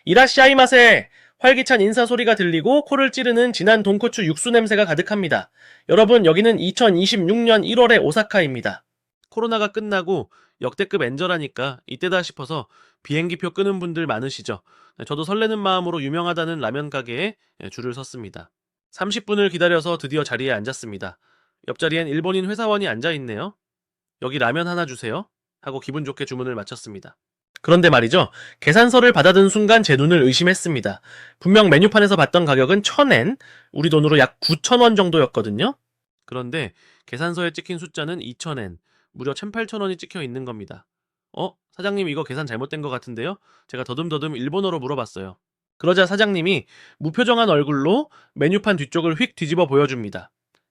이라시아이마세! 활기찬 인사 소리가 들리고 코를 찌르는 진한 돈코츠 육수 냄새가 가득합니다. 여러분, 여기는 2026년 1월의 오사카입니다. 코로나가 끝나고 역대급 엔저라니까 이때다 싶어서 비행기표 끄는 분들 많으시죠? 저도 설레는 마음으로 유명하다는 라면 가게에 줄을 섰습니다. 30분을 기다려서 드디어 자리에 앉았습니다. 옆자리엔 일본인 회사원이 앉아있네요. 여기 라면 하나 주세요. 하고 기분 좋게 주문을 마쳤습니다. 그런데 말이죠. 계산서를 받아든 순간 제 눈을 의심했습니다. 분명 메뉴판에서 봤던 가격은 1000엔, 우리 돈으로 약 9,000원 정도였거든요. 그런데 계산서에 찍힌 숫자는 2000엔, 무려 18,000원이 찍혀 있는 겁니다. 사장님 이거 계산 잘못된 것 같은데요? 제가 더듬더듬 일본어로 물어봤어요. 그러자 사장님이 무표정한 얼굴로 메뉴판 뒤쪽을 휙 뒤집어 보여줍니다.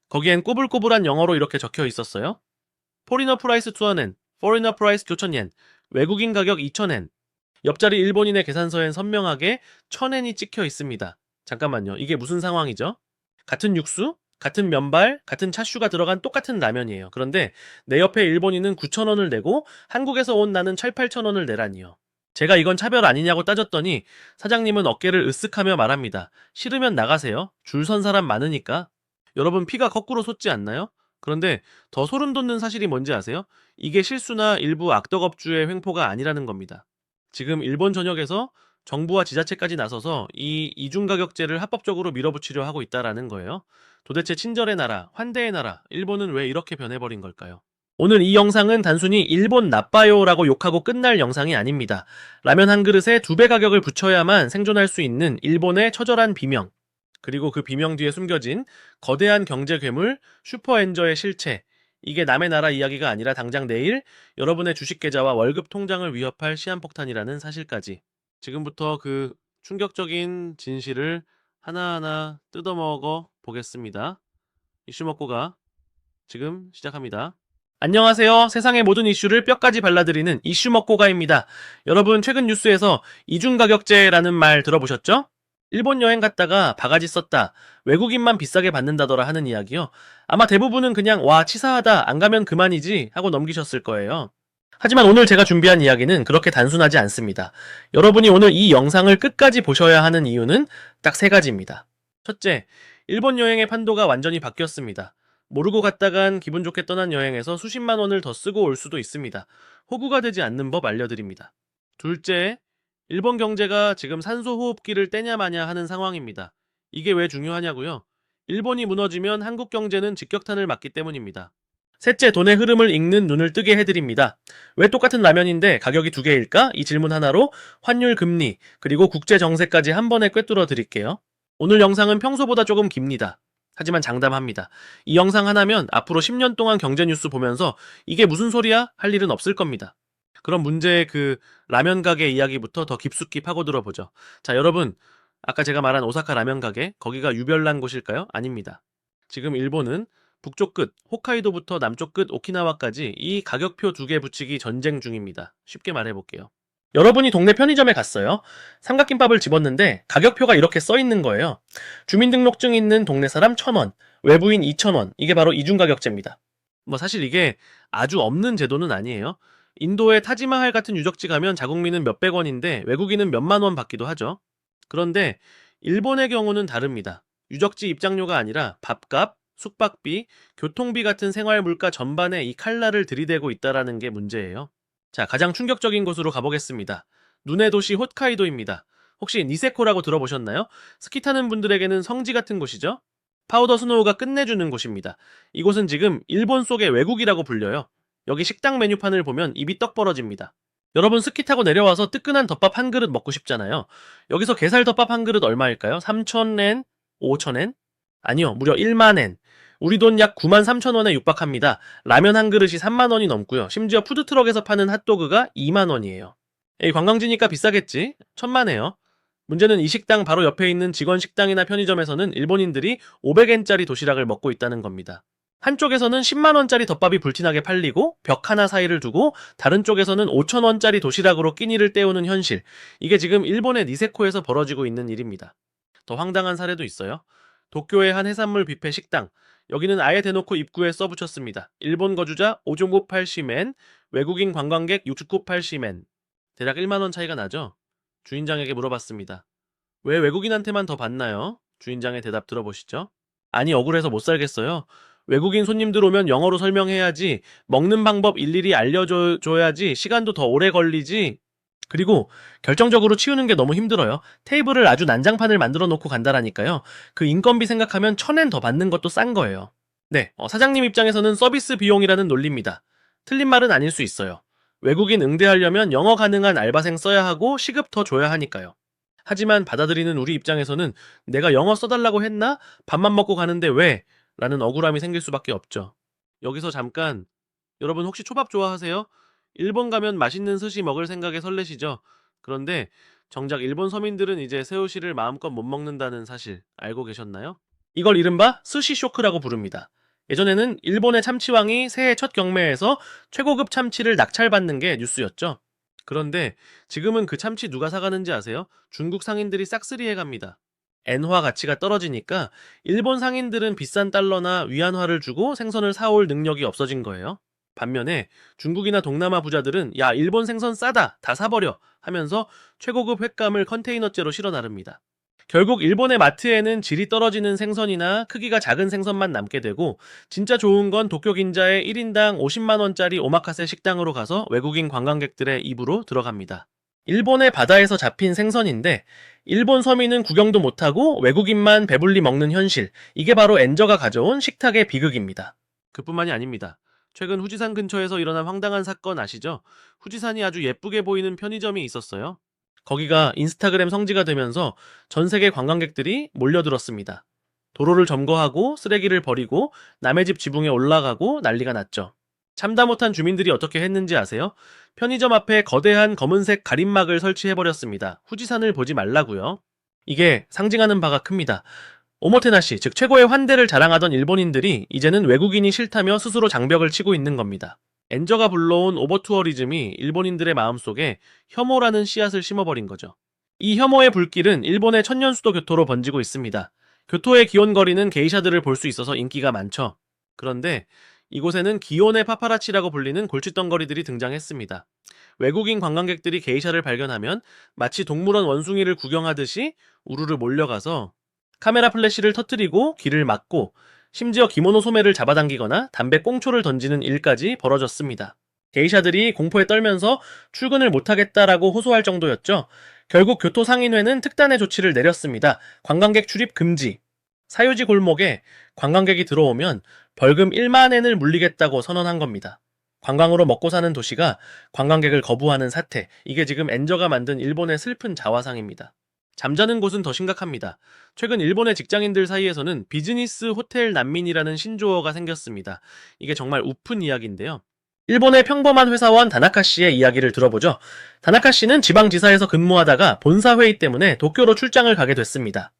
거기엔 꼬불꼬불한 영어로 이렇게 적혀 있었어요. 포리너 프라이스 2,000엔, 포리너 프라이스 9,000엔, 외국인 가격 2,000엔. 옆자리 일본인의 계산서엔 선명하게 1,000엔이 찍혀 있습니다. 잠깐만요. 이게 무슨 상황이죠? 같은 육수, 같은 면발, 같은 차슈가 들어간 똑같은 라면이에요. 그런데 내 옆에 일본인은 9,000원을 내고 한국에서 온 나는 8,000원을 내라니요. 제가 이건 차별 아니냐고 따졌더니 사장님은 어깨를 으쓱하며 말합니다. 싫으면 나가세요. 줄 선 사람 많으니까. 여러분 피가 거꾸로 솟지 않나요? 그런데 더 소름 돋는 사실이 뭔지 아세요? 이게 실수나 일부 악덕업주의 횡포가 아니라는 겁니다. 지금 일본 전역에서 정부와 지자체까지 나서서 이 이중가격제를 합법적으로 밀어붙이려 하고 있다라는 거예요. 도대체 친절의 나라, 환대의 나라, 일본은 왜 이렇게 변해버린 걸까요? 오늘 이 영상은 단순히 일본 나빠요라고 욕하고 끝날 영상이 아닙니다. 라면 한 그릇에 2배 가격을 붙여야만 생존할 수 있는 일본의 처절한 비명, 그리고 그 비명 뒤에 숨겨진 거대한 경제 괴물 슈퍼엔저의 실체, 이게 남의 나라 이야기가 아니라 당장 내일 여러분의 주식 계좌와 월급 통장을 위협할 시한폭탄이라는 사실까지. 지금부터 그 충격적인 진실을 하나하나 뜯어먹어 보겠습니다. 이슈 먹고 가. 지금 시작합니다. 안녕하세요. 세상의 모든 이슈를 뼈까지 발라드리는 이슈 먹고 가입니다. 여러분 최근 뉴스에서 이중가격제라는 말 들어보셨죠? 일본 여행 갔다가 바가지 썼다, 외국인만 비싸게 받는다더라 하는 이야기요. 아마 대부분은 그냥 와 치사하다, 안 가면 그만이지 하고 넘기셨을 거예요. 하지만 오늘 제가 준비한 이야기는 그렇게 단순하지 않습니다. 여러분이 오늘 이 영상을 끝까지 보셔야 하는 이유는 딱 3가지입니다. 첫째, 일본 여행의 판도가 완전히 바뀌었습니다. 모르고 갔다간 기분 좋게 떠난 여행에서 수십만 원을 더 쓰고 올 수도 있습니다. 호구가 되지 않는 법 알려드립니다. 둘째, 일본 경제가 지금 산소호흡기를 떼냐 마냐 하는 상황입니다. 이게 왜 중요하냐고요? 일본이 무너지면 한국 경제는 직격탄을 맞기 때문입니다. 셋째, 돈의 흐름을 읽는 눈을 뜨게 해드립니다. 왜 똑같은 라면인데 가격이 2개일까? 이 질문 하나로 환율, 금리, 그리고 국제정세까지 한 번에 꿰뚫어 드릴게요. 오늘 영상은 평소보다 조금 깁니다. 하지만 장담합니다. 이 영상 하나면 앞으로 10년 동안 경제 뉴스 보면서 이게 무슨 소리야? 할 일은 없을 겁니다. 그럼 문제의 그 라면 가게 이야기부터 더 깊숙이 파고들어 보죠. 자, 여러분, 아까 제가 말한 오사카 라면 가게, 거기가 유별난 곳일까요? 아닙니다. 지금 일본은 북쪽 끝, 홋카이도부터 남쪽 끝, 오키나와까지 이 가격표 2개 붙이기 전쟁 중입니다. 쉽게 말해볼게요. 여러분이 동네 편의점에 갔어요. 삼각김밥을 집었는데 가격표가 이렇게 써 있는 거예요. 주민등록증 있는 동네 사람 1,000원, 외부인 2,000원. 이게 바로 이중가격제입니다. 사실 이게 아주 없는 제도는 아니에요. 인도의 타지마할 같은 유적지 가면 자국민은 몇백 원인데 외국인은 몇만 원 받기도 하죠. 그런데 일본의 경우는 다릅니다. 유적지 입장료가 아니라 밥값, 숙박비, 교통비 같은 생활 물가 전반에 이 칼날을 들이대고 있다는 게 문제예요. 자, 가장 충격적인 곳으로 가보겠습니다. 눈의 도시 홋카이도입니다. 혹시 니세코라고 들어보셨나요? 스키 타는 분들에게는 성지 같은 곳이죠? 파우더 스노우가 끝내주는 곳입니다. 이곳은 지금 일본 속의 외국이라고 불려요. 여기 식당 메뉴판을 보면 입이 떡 벌어집니다. 여러분 스키 타고 내려와서 뜨끈한 덮밥 한 그릇 먹고 싶잖아요. 여기서 게살 덮밥 한 그릇 얼마일까요? 3,000엔? 5,000엔? 아니요, 무려 1만엔. 우리 돈 약 93,000원에 육박합니다. 라면 한 그릇이 3만원이 넘고요. 심지어 푸드트럭에서 파는 핫도그가 2만원이에요. 에이, 관광지니까 비싸겠지? 천만에요. 문제는 이 식당 바로 옆에 있는 직원 식당이나 편의점에서는 일본인들이 500엔짜리 도시락을 먹고 있다는 겁니다. 한쪽에서는 10만원짜리 덮밥이 불티나게 팔리고 벽 하나 사이를 두고 다른 쪽에서는 5,000원짜리 도시락으로 끼니를 때우는 현실. 이게 지금 일본의 니세코에서 벌어지고 있는 일입니다. 더 황당한 사례도 있어요. 도쿄의 한 해산물 뷔페 식당. 여기는 아예 대놓고 입구에 써붙였습니다. 일본 거주자 5종국 80엔, 외국인 관광객 6급 80엔. 대략 1만원 차이가 나죠? 주인장에게 물어봤습니다. 왜 외국인한테만 더 받나요? 주인장의 대답 들어보시죠. 아니, 억울해서 못 살겠어요. 외국인 손님들 오면 영어로 설명해야지, 먹는 방법 일일이 알려줘야지, 시간도 더 오래 걸리지. 그리고 결정적으로 치우는 게 너무 힘들어요. 테이블을 아주 난장판을 만들어 놓고 간다라니까요. 그 인건비 생각하면 1,000엔 더 받는 것도 싼 거예요. 네, 사장님 입장에서는 서비스 비용이라는 논리입니다. 틀린 말은 아닐 수 있어요. 외국인 응대하려면 영어 가능한 알바생 써야 하고 시급 더 줘야 하니까요. 하지만 받아들이는 우리 입장에서는 내가 영어 써달라고 했나? 밥만 먹고 가는데 왜? 라는 억울함이 생길 수밖에 없죠. 여기서 잠깐, 여러분 혹시 초밥 좋아하세요? 일본 가면 맛있는 스시 먹을 생각에 설레시죠? 그런데 정작 일본 서민들은 이제 새우시를 마음껏 못 먹는다는 사실 알고 계셨나요? 이걸 이른바 스시 쇼크라고 부릅니다. 예전에는 일본의 참치왕이 새해 첫 경매에서 최고급 참치를 낙찰받는 게 뉴스였죠. 그런데 지금은 그 참치 누가 사가는지 아세요? 중국 상인들이 싹쓸이해 갑니다. 엔화 가치가 떨어지니까 일본 상인들은 비싼 달러나 위안화를 주고 생선을 사올 능력이 없어진 거예요. 반면에 중국이나 동남아 부자들은 야, 일본 생선 싸다, 다 사버려 하면서 최고급 횟감을 컨테이너째로 실어 나릅니다. 결국 일본의 마트에는 질이 떨어지는 생선이나 크기가 작은 생선만 남게 되고, 진짜 좋은 건 도쿄 긴자의 1인당 50만원짜리 오마카세 식당으로 가서 외국인 관광객들의 입으로 들어갑니다. 일본의 바다에서 잡힌 생선인데 일본 서민은 구경도 못하고 외국인만 배불리 먹는 현실, 이게 바로 엔저가 가져온 식탁의 비극입니다. 그뿐만이 아닙니다. 최근 후지산 근처에서 일어난 황당한 사건 아시죠? 후지산이 아주 예쁘게 보이는 편의점이 있었어요. 거기가 인스타그램 성지가 되면서 전 세계 관광객들이 몰려들었습니다. 도로를 점거하고 쓰레기를 버리고 남의 집 지붕에 올라가고 난리가 났죠. 참다 못한 주민들이 어떻게 했는지 아세요? 편의점 앞에 거대한 검은색 가림막을 설치해버렸습니다. 후지산을 보지 말라고요. 이게 상징하는 바가 큽니다. 오모테나시, 즉 최고의 환대를 자랑하던 일본인들이 이제는 외국인이 싫다며 스스로 장벽을 치고 있는 겁니다. 엔저가 불러온 오버투어리즘이 일본인들의 마음속에 혐오라는 씨앗을 심어버린 거죠. 이 혐오의 불길은 일본의 천년수도 교토로 번지고 있습니다. 교토의 기온거리는 게이샤들을 볼 수 있어서 인기가 많죠. 그런데 이곳에는 기온의 파파라치라고 불리는 골칫덩거리들이 등장했습니다. 외국인 관광객들이 게이샤를 발견하면 마치 동물원 원숭이를 구경하듯이 우르르 몰려가서 카메라 플래시를 터뜨리고 길을 막고 심지어 기모노 소매를 잡아당기거나 담배 꽁초를 던지는 일까지 벌어졌습니다. 게이샤들이 공포에 떨면서 출근을 못하겠다라고 호소할 정도였죠. 결국 교토 상인회는 특단의 조치를 내렸습니다. 관광객 출입 금지. 사유지 골목에 관광객이 들어오면 벌금 1만엔을 물리겠다고 선언한 겁니다. 관광으로 먹고 사는 도시가 관광객을 거부하는 사태, 이게 지금 엔저가 만든 일본의 슬픈 자화상입니다. 잠자는 곳은 더 심각합니다. 최근 일본의 직장인들 사이에서는 비즈니스 호텔 난민이라는 신조어가 생겼습니다. 이게 정말 우픈 이야기인데요. 일본의 평범한 회사원 다나카 씨의 이야기를 들어보죠. 다나카 씨는 지방지사에서 근무하다가 본사 회의 때문에 도쿄로 출장을 가게 됐습니다.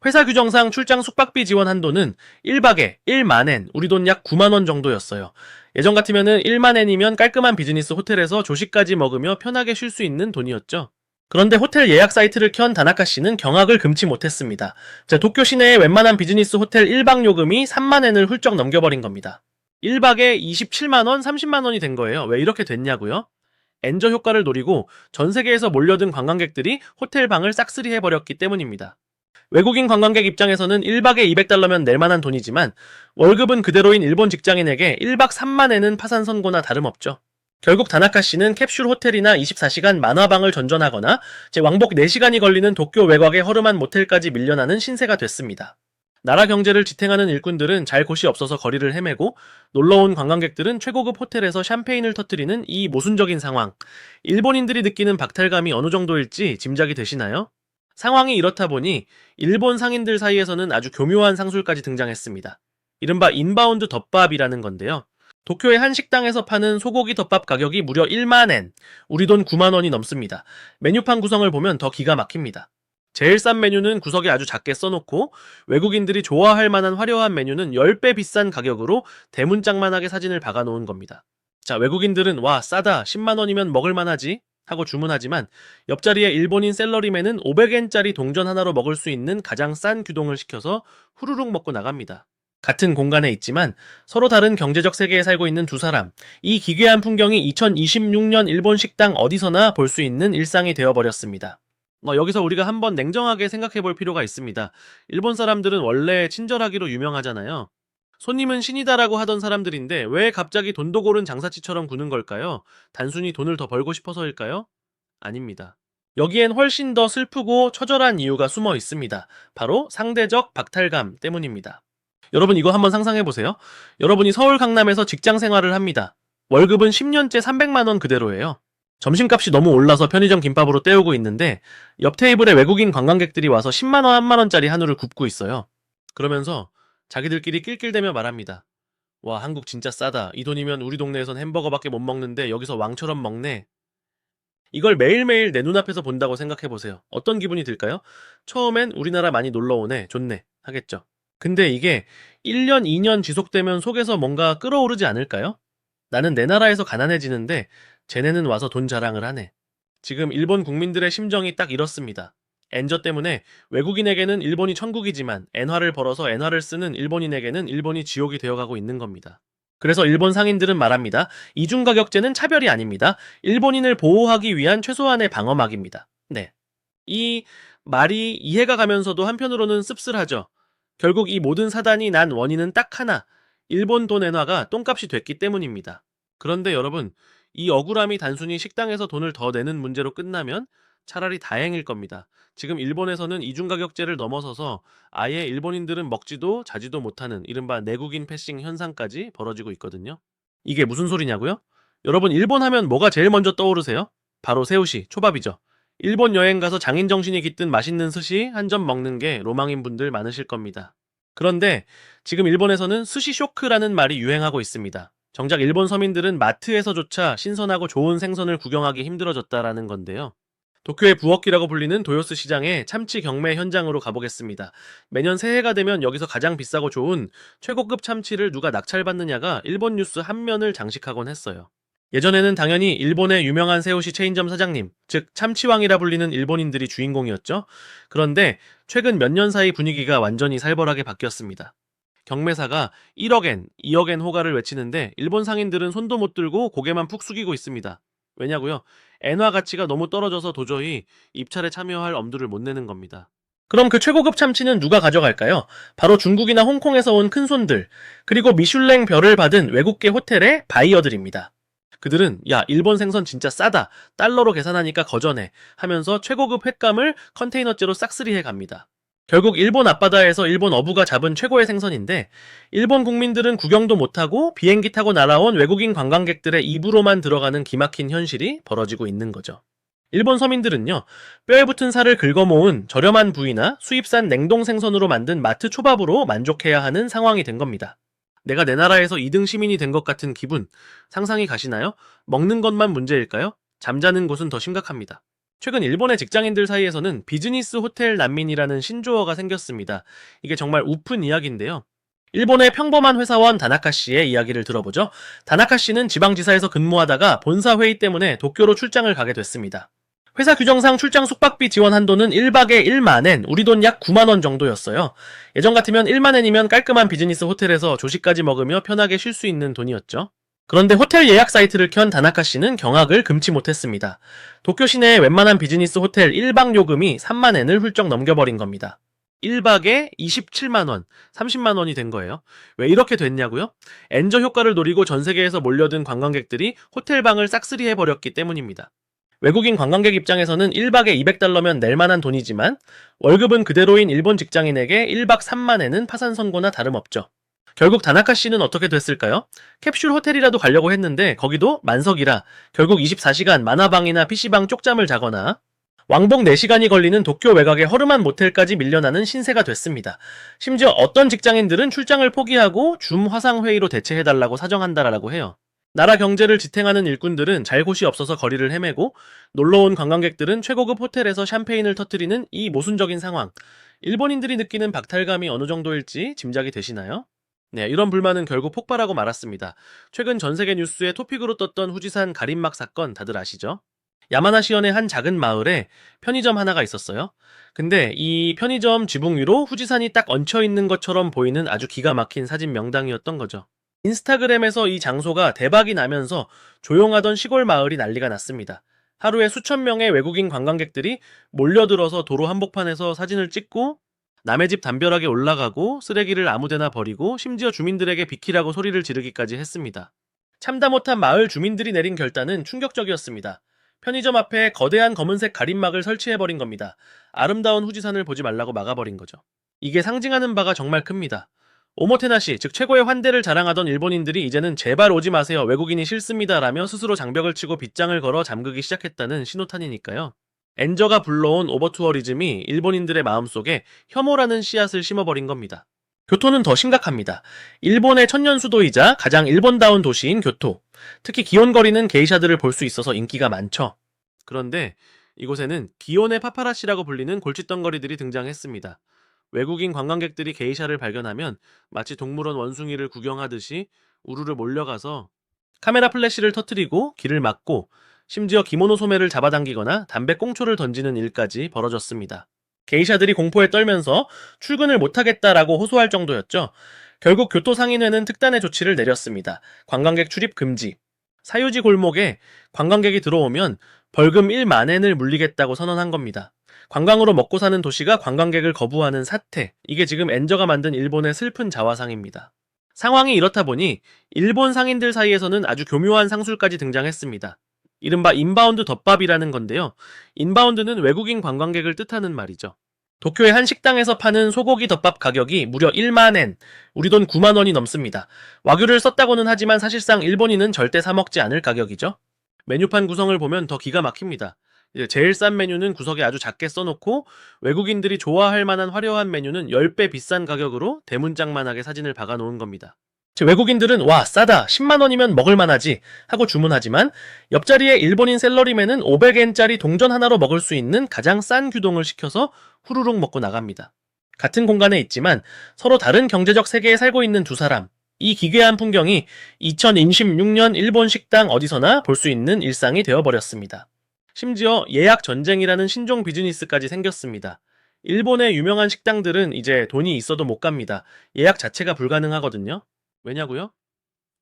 회사 규정상 출장 숙박비 지원 한도는 1박에 1만엔, 우리 돈 약 9만원 정도였어요. 예전 같으면 1만엔이면 깔끔한 비즈니스 호텔에서 조식까지 먹으며 편하게 쉴 수 있는 돈이었죠. 그런데 호텔 예약 사이트를 켠 다나카 씨는 경악을 금치 못했습니다. 도쿄 시내의 웬만한 비즈니스 호텔 1박 요금이 3만엔을 훌쩍 넘겨버린 겁니다. 1박에 27만원, 30만원이 된 거예요. 왜 이렇게 됐냐고요? 엔저 효과를 노리고 전 세계에서 몰려든 관광객들이 호텔 방을 싹쓸이 해버렸기 때문입니다. 외국인 관광객 입장에서는 1박에 200달러면 낼만한 돈이지만 월급은 그대로인 일본 직장인에게 1박 3만엔은 파산 선고나 다름없죠. 결국 다나카 씨는 캡슐 호텔이나 24시간 만화방을 전전하거나 왕복 4시간이 걸리는 도쿄 외곽의 허름한 모텔까지 밀려나는 신세가 됐습니다. 나라 경제를 지탱하는 일꾼들은 잘 곳이 없어서 거리를 헤매고 놀러온 관광객들은 최고급 호텔에서 샴페인을 터뜨리는 이 모순적인 상황. 일본인들이 느끼는 박탈감이 어느 정도일지 짐작이 되시나요? 상황이 이렇다 보니 일본 상인들 사이에서는 아주 교묘한 상술까지 등장했습니다. 이른바 인바운드 덮밥이라는 건데요. 도쿄의 한 식당에서 파는 소고기 덮밥 가격이 무려 1만엔, 우리 돈 9만원이 넘습니다. 메뉴판 구성을 보면 더 기가 막힙니다. 제일 싼 메뉴는 구석에 아주 작게 써놓고 외국인들이 좋아할 만한 화려한 메뉴는 10배 비싼 가격으로 대문짝만하게 사진을 박아놓은 겁니다. 외국인들은 와 싸다, 10만원이면 먹을만하지 하고 주문하지만 옆자리에 일본인 셀러리맨은 500엔짜리 동전 하나로 먹을 수 있는 가장 싼 규동을 시켜서 후루룩 먹고 나갑니다. 같은 공간에 있지만 서로 다른 경제적 세계에 살고 있는 두 사람, 이 기괴한 풍경이 2026년 일본 식당 어디서나 볼 수 있는 일상이 되어버렸습니다. 여기서 우리가 한번 냉정하게 생각해 볼 필요가 있습니다. 일본 사람들은 원래 친절하기로 유명하잖아요. 손님은 신이다라고 하던 사람들인데 왜 갑자기 돈도 고른 장사치처럼 구는 걸까요? 단순히 돈을 더 벌고 싶어서일까요? 아닙니다. 여기엔 훨씬 더 슬프고 처절한 이유가 숨어 있습니다. 바로 상대적 박탈감 때문입니다. 여러분 이거 한번 상상해 보세요. 여러분이 서울 강남에서 직장 생활을 합니다. 월급은 10년째 300만 원 그대로예요. 점심값이 너무 올라서 편의점 김밥으로 때우고 있는데 옆 테이블에 외국인 관광객들이 와서 10만 원, 1만 원짜리 한우를 굽고 있어요. 그러면서 자기들끼리 낄낄대며 말합니다. 와, 한국 진짜 싸다. 이 돈이면 우리 동네에선 햄버거밖에 못 먹는데 여기서 왕처럼 먹네. 이걸 매일매일 내 눈앞에서 본다고 생각해보세요. 어떤 기분이 들까요? 처음엔 우리나라 많이 놀러오네, 좋네 하겠죠. 근데 이게 1년, 2년 지속되면 속에서 뭔가 끓어오르지 않을까요? 나는 내 나라에서 가난해지는데 쟤네는 와서 돈 자랑을 하네. 지금 일본 국민들의 심정이 딱 이렇습니다. 엔저 때문에 외국인에게는 일본이 천국이지만 엔화를 벌어서 엔화를 쓰는 일본인에게는 일본이 지옥이 되어가고 있는 겁니다. 그래서 일본 상인들은 말합니다. 이중가격제는 차별이 아닙니다. 일본인을 보호하기 위한 최소한의 방어막입니다. 네. 이 말이 이해가 가면서도 한편으로는 씁쓸하죠. 결국 이 모든 사단이 난 원인은 딱 하나. 일본 돈 엔화가 똥값이 됐기 때문입니다. 그런데 여러분, 이 억울함이 단순히 식당에서 돈을 더 내는 문제로 끝나면 차라리 다행일 겁니다. 지금 일본에서는 이중가격제를 넘어서서 아예 일본인들은 먹지도 자지도 못하는 이른바 내국인 패싱 현상까지 벌어지고 있거든요. 이게 무슨 소리냐고요? 여러분 일본 하면 뭐가 제일 먼저 떠오르세요? 바로 새우시, 초밥이죠. 일본 여행 가서 장인 정신이 깃든 맛있는 스시 한 점 먹는 게 로망인 분들 많으실 겁니다. 그런데 지금 일본에서는 스시 쇼크라는 말이 유행하고 있습니다. 정작 일본 서민들은 마트에서조차 신선하고 좋은 생선을 구경하기 힘들어졌다라는 건데요. 도쿄의 부엌이라고 불리는 도요스 시장의 참치 경매 현장으로 가보겠습니다. 매년 새해가 되면 여기서 가장 비싸고 좋은 최고급 참치를 누가 낙찰받느냐가 일본 뉴스 한 면을 장식하곤 했어요. 예전에는 당연히 일본의 유명한 새우시 체인점 사장님, 즉 참치왕이라 불리는 일본인들이 주인공이었죠. 그런데 최근 몇 년 사이 분위기가 완전히 살벌하게 바뀌었습니다. 경매사가 1억엔, 2억엔 호가를 외치는데 일본 상인들은 손도 못 들고 고개만 푹 숙이고 있습니다. 왜냐고요? 엔화 가치가 너무 떨어져서 도저히 입찰에 참여할 엄두를 못 내는 겁니다. 그럼 그 최고급 참치는 누가 가져갈까요? 바로 중국이나 홍콩에서 온 큰손들, 그리고 미슐랭 별을 받은 외국계 호텔의 바이어들입니다. 그들은 야, 일본 생선 진짜 싸다, 달러로 계산하니까 거저내 하면서 최고급 횟감을 컨테이너째로 싹쓸이해 갑니다. 결국 일본 앞바다에서 일본 어부가 잡은 최고의 생선인데 일본 국민들은 구경도 못하고 비행기 타고 날아온 외국인 관광객들의 입으로만 들어가는 기막힌 현실이 벌어지고 있는 거죠. 일본 서민들은요, 뼈에 붙은 살을 긁어모은 저렴한 부위나 수입산 냉동 생선으로 만든 마트 초밥으로 만족해야 하는 상황이 된 겁니다. 내가 내 나라에서 2등 시민이 된 것 같은 기분, 상상이 가시나요? 먹는 것만 문제일까요? 잠자는 곳은 더 심각합니다. 최근 일본의 직장인들 사이에서는 비즈니스 호텔 난민이라는 신조어가 생겼습니다. 이게 정말 우픈 이야기인데요. 일본의 평범한 회사원 다나카 씨의 이야기를 들어보죠. 다나카 씨는 지방지사에서 근무하다가 본사 회의 때문에 도쿄로 출장을 가게 됐습니다. 회사 규정상 출장 숙박비 지원 한도는 1박에 1만엔, 우리 돈 약 9만원 정도였어요. 예전 같으면 1만엔이면 깔끔한 비즈니스 호텔에서 조식까지 먹으며 편하게 쉴 수 있는 돈이었죠. 그런데 호텔 예약 사이트를 켠 다나카 씨는 경악을 금치 못했습니다. 도쿄 시내의 웬만한 비즈니스 호텔 1박 요금이 3만엔을 훌쩍 넘겨버린 겁니다. 1박에 27만원, 30만원이 된 거예요. 왜 이렇게 됐냐고요? 엔저 효과를 노리고 전 세계에서 몰려든 관광객들이 호텔방을 싹쓸이 해버렸기 때문입니다. 외국인 관광객 입장에서는 1박에 200달러면 낼만한 돈이지만 월급은 그대로인 일본 직장인에게 1박 3만엔은 파산 선고나 다름없죠. 결국 다나카 씨는 어떻게 됐을까요? 캡슐 호텔이라도 가려고 했는데 거기도 만석이라 결국 24시간 만화방이나 PC방 쪽잠을 자거나 왕복 4시간이 걸리는 도쿄 외곽의 허름한 모텔까지 밀려나는 신세가 됐습니다. 심지어 어떤 직장인들은 출장을 포기하고 줌 화상회의로 대체해달라고 사정한다라고 해요. 나라 경제를 지탱하는 일꾼들은 잘 곳이 없어서 거리를 헤매고 놀러온 관광객들은 최고급 호텔에서 샴페인을 터뜨리는 이 모순적인 상황. 일본인들이 느끼는 박탈감이 어느 정도일지 짐작이 되시나요? 네, 이런 불만은 결국 폭발하고 말았습니다. 최근 전세계 뉴스에 토픽으로 떴던 후지산 가림막 사건 다들 아시죠? 야마나시현의 한 작은 마을에 편의점 하나가 있었어요. 근데 이 편의점 지붕 위로 후지산이 딱 얹혀있는 것처럼 보이는 아주 기가 막힌 사진 명당이었던 거죠. 인스타그램에서 이 장소가 대박이 나면서 조용하던 시골 마을이 난리가 났습니다. 하루에 수천 명의 외국인 관광객들이 몰려들어서 도로 한복판에서 사진을 찍고 남의 집 담벼락에 올라가고 쓰레기를 아무데나 버리고 심지어 주민들에게 비키라고 소리를 지르기까지 했습니다. 참다 못한 마을 주민들이 내린 결단은 충격적이었습니다. 편의점 앞에 거대한 검은색 가림막을 설치해버린 겁니다. 아름다운 후지산을 보지 말라고 막아버린 거죠. 이게 상징하는 바가 정말 큽니다. 오모테나시, 즉 최고의 환대를 자랑하던 일본인들이 이제는 제발 오지 마세요, 외국인이 싫습니다 라며 스스로 장벽을 치고 빗장을 걸어 잠그기 시작했다는 신호탄이니까요. 엔저가 불러온 오버투어리즘이 일본인들의 마음속에 혐오라는 씨앗을 심어버린 겁니다. 교토는 더 심각합니다. 일본의 천년 수도이자 가장 일본다운 도시인 교토. 특히 기온거리는 게이샤들을 볼 수 있어서 인기가 많죠. 그런데 이곳에는 기온의 파파라치라고 불리는 골칫덩거리들이 등장했습니다. 외국인 관광객들이 게이샤를 발견하면 마치 동물원 원숭이를 구경하듯이 우르르 몰려가서 카메라 플래시를 터뜨리고 길을 막고 심지어 기모노 소매를 잡아당기거나 담배 꽁초를 던지는 일까지 벌어졌습니다. 게이샤들이 공포에 떨면서 출근을 못하겠다라고 호소할 정도였죠. 결국 교토 상인회는 특단의 조치를 내렸습니다. 관광객 출입 금지. 사유지 골목에 관광객이 들어오면 벌금 1만엔을 물리겠다고 선언한 겁니다. 관광으로 먹고 사는 도시가 관광객을 거부하는 사태. 이게 지금 엔저가 만든 일본의 슬픈 자화상입니다. 상황이 이렇다 보니 일본 상인들 사이에서는 아주 교묘한 상술까지 등장했습니다. 이른바 인바운드 덮밥이라는 건데요. 인바운드는 외국인 관광객을 뜻하는 말이죠. 도쿄의 한 식당에서 파는 소고기 덮밥 가격이 무려 1만엔, 우리 돈 9만 원이 넘습니다. 와규를 썼다고는 하지만 사실상 일본인은 절대 사 먹지 않을 가격이죠. 메뉴판 구성을 보면 더 기가 막힙니다. 제일 싼 메뉴는 구석에 아주 작게 써놓고 외국인들이 좋아할 만한 화려한 메뉴는 10배 비싼 가격으로 대문짝만하게 사진을 박아놓은 겁니다. 외국인들은 와 싸다 10만원이면 먹을만하지 하고 주문하지만 옆자리에 일본인 샐러리맨은 500엔짜리 동전 하나로 먹을 수 있는 가장 싼 규동을 시켜서 후루룩 먹고 나갑니다. 같은 공간에 있지만 서로 다른 경제적 세계에 살고 있는 두 사람, 이 기괴한 풍경이 2026년 일본 식당 어디서나 볼 수 있는 일상이 되어버렸습니다. 심지어 예약 전쟁이라는 신종 비즈니스까지 생겼습니다. 일본의 유명한 식당들은 이제 돈이 있어도 못 갑니다. 예약 자체가 불가능하거든요. 왜냐고요?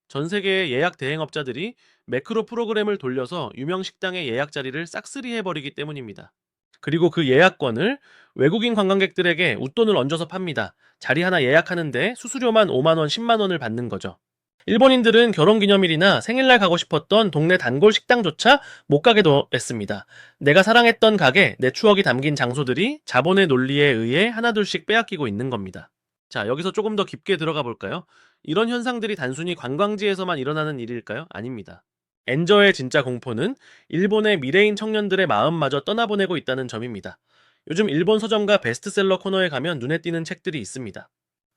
전 세계의 예약 대행업자들이 매크로 프로그램을 돌려서 유명 식당의 예약 자리를 싹쓸이 해버리기 때문입니다. 그리고 그 예약권을 외국인 관광객들에게 웃돈을 얹어서 팝니다. 자리 하나 예약하는데 수수료만 5만원, 10만원을 받는 거죠. 일본인들은 결혼기념일이나 생일날 가고 싶었던 동네 단골 식당조차 못 가게 했습니다. 내가 사랑했던 가게, 내 추억이 담긴 장소들이 자본의 논리에 의해 하나둘씩 빼앗기고 있는 겁니다. 자, 여기서 조금 더 깊게 들어가 볼까요? 이런 현상들이 단순히 관광지에서만 일어나는 일일까요? 아닙니다. 엔저의 진짜 공포는 일본의 미래인 청년들의 마음마저 떠나보내고 있다는 점입니다. 요즘 일본 서점가 베스트셀러 코너에 가면 눈에 띄는 책들이 있습니다.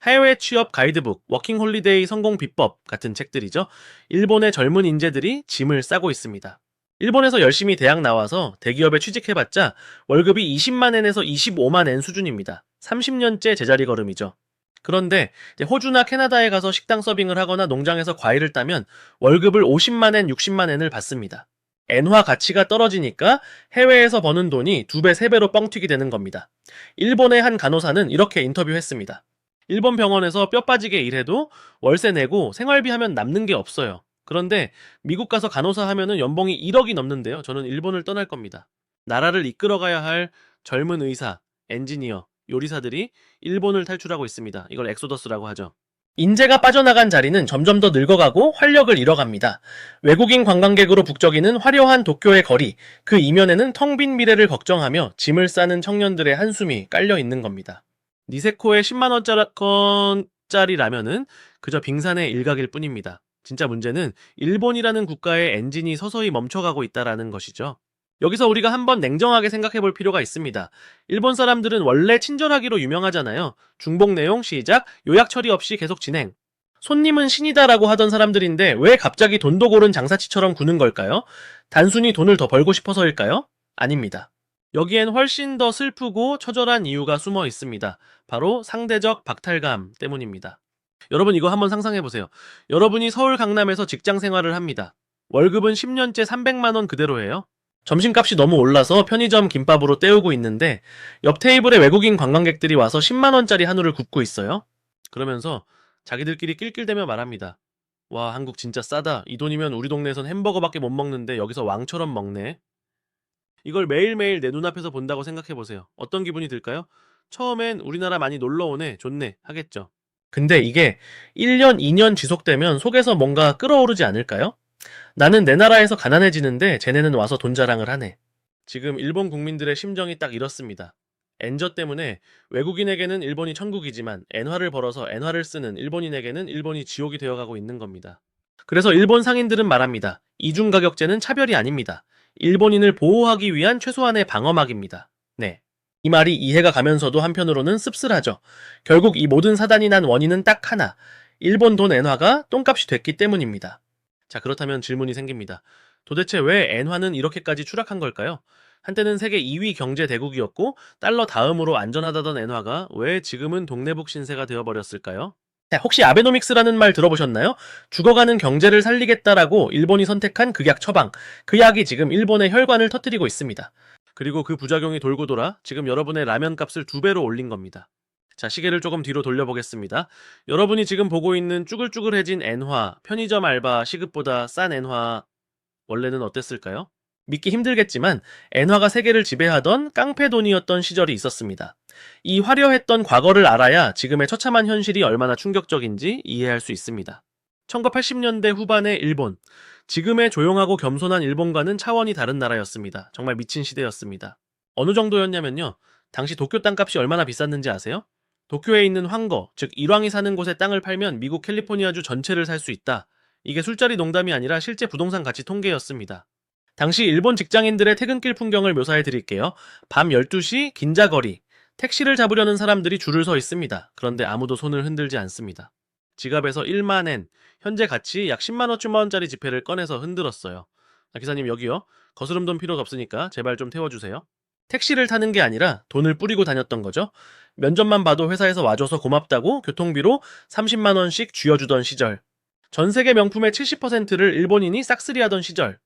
해외 취업 가이드북, 워킹홀리데이 성공 비법 같은 책들이죠. 일본의 젊은 인재들이 짐을 싸고 있습니다. 일본에서 열심히 대학 나와서 대기업에 취직해봤자 월급이 20만엔에서 25만엔 수준입니다. 30년째 제자리 걸음이죠. 그런데 호주나 캐나다에 가서 식당 서빙을 하거나 농장에서 과일을 따면 월급을 50만엔, 60만엔을 받습니다. 엔화 가치가 떨어지니까 해외에서 버는 돈이 2배, 3배로 뻥튀기 되는 겁니다. 일본의 한 간호사는 이렇게 인터뷰했습니다. 일본 병원에서 뼈 빠지게 일해도 월세 내고 생활비 하면 남는 게 없어요. 그런데 미국 가서 간호사 하면은 연봉이 1억이 넘는데요. 저는 일본을 떠날 겁니다. 나라를 이끌어가야 할 젊은 의사, 엔지니어, 요리사들이 일본을 탈출하고 있습니다. 이걸 엑소더스라고 하죠. 인재가 빠져나간 자리는 점점 더 늙어가고 활력을 잃어갑니다. 외국인 관광객으로 북적이는 화려한 도쿄의 거리, 그 이면에는 텅 빈 미래를 걱정하며 짐을 싸는 청년들의 한숨이 깔려 있는 겁니다. 니세코의 10만원짜리 라면은 그저 빙산의 일각일 뿐입니다. 진짜 문제는 일본이라는 국가의 엔진이 서서히 멈춰가고 있다는 것이죠. 여기서 우리가 한번 냉정하게 생각해 볼 필요가 있습니다. 일본 사람들은 원래 친절하기로 유명하잖아요. 중복 내용 시작, 요약 처리 없이 계속 진행. 손님은 신이다라고 하던 사람들인데 왜 갑자기 돈도 고른 장사치처럼 구는 걸까요? 단순히 돈을 더 벌고 싶어서일까요? 아닙니다. 여기엔 훨씬 더 슬프고 처절한 이유가 숨어 있습니다. 바로 상대적 박탈감 때문입니다. 여러분 이거 한번 상상해 보세요. 여러분이 서울 강남에서 직장 생활을 합니다. 월급은 10년째 300만원 그대로예요. 점심값이 너무 올라서 편의점 김밥으로 때우고 있는데 옆 테이블에 외국인 관광객들이 와서 10만원짜리 한우를 굽고 있어요. 그러면서 자기들끼리 낄낄대며 말합니다. 와, 한국 진짜 싸다. 이 돈이면 우리 동네에선 햄버거밖에 못 먹는데 여기서 왕처럼 먹네. 이걸 매일매일 내 눈앞에서 본다고 생각해보세요. 어떤 기분이 들까요? 처음엔 우리나라 많이 놀러 오네, 좋네 하겠죠. 근데 이게 1년, 2년 지속되면 속에서 뭔가 끓어오르지 않을까요? 나는 내 나라에서 가난해지는데 쟤네는 와서 돈 자랑을 하네. 지금 일본 국민들의 심정이 딱 이렇습니다. 엔저 때문에 외국인에게는 일본이 천국이지만 엔화를 벌어서 엔화를 쓰는 일본인에게는 일본이 지옥이 되어가고 있는 겁니다. 그래서 일본 상인들은 말합니다. 이중가격제는 차별이 아닙니다. 일본인을 보호하기 위한 최소한의 방어막입니다. 네. 이 말이 이해가 가면서도 한편으로는 씁쓸하죠. 결국 이 모든 사단이 난 원인은 딱 하나. 일본 돈 엔화가 똥값이 됐기 때문입니다. 자, 그렇다면 질문이 생깁니다. 도대체 왜 엔화는 이렇게까지 추락한 걸까요? 한때는 세계 2위 경제 대국이었고 달러 다음으로 안전하다던 엔화가 왜 지금은 동네북 신세가 되어버렸을까요? 자, 혹시 아베노믹스라는 말 들어보셨나요? 죽어가는 경제를 살리겠다라고 일본이 선택한 극약 처방. 그 약이 지금 일본의 혈관을 터뜨리고 있습니다. 그리고 그 부작용이 돌고 돌아 지금 여러분의 라면 값을 2배로 올린 겁니다. 자, 시계를 조금 뒤로 돌려보겠습니다. 여러분이 지금 보고 있는 쭈글쭈글해진 엔화, 편의점 알바, 시급보다 싼 엔화, 원래는 어땠을까요? 믿기 힘들겠지만 엔화가 세계를 지배하던 깡패돈이었던 시절이 있었습니다. 이 화려했던 과거를 알아야 지금의 처참한 현실이 얼마나 충격적인지 이해할 수 있습니다. 1980년대 후반의 일본. 지금의 조용하고 겸손한 일본과는 차원이 다른 나라였습니다. 정말 미친 시대였습니다. 어느 정도였냐면요. 당시 도쿄 땅값이 얼마나 비쌌는지 아세요? 도쿄에 있는 황거, 즉 일왕이 사는 곳의 땅을 팔면 미국 캘리포니아주 전체를 살 수 있다. 이게 술자리 농담이 아니라 실제 부동산 가치 통계였습니다. 당시 일본 직장인들의 퇴근길 풍경을 묘사해 드릴게요. 밤 12시 긴자거리. 택시를 잡으려는 사람들이 줄을 서 있습니다. 그런데 아무도 손을 흔들지 않습니다. 지갑에서 1만엔, 현재 가치 약 10만원쯤짜리 지폐를 꺼내서 흔들었어요. 기사님 여기요. 거스름돈 필요가 없으니까 제발 좀 태워주세요. 택시를 타는 게 아니라 돈을 뿌리고 다녔던 거죠. 면접만 봐도 회사에서 와줘서 고맙다고 교통비로 30만원씩 쥐어주던 시절. 전 세계 명품의 70%를 일본인이 싹쓸이하던 시절.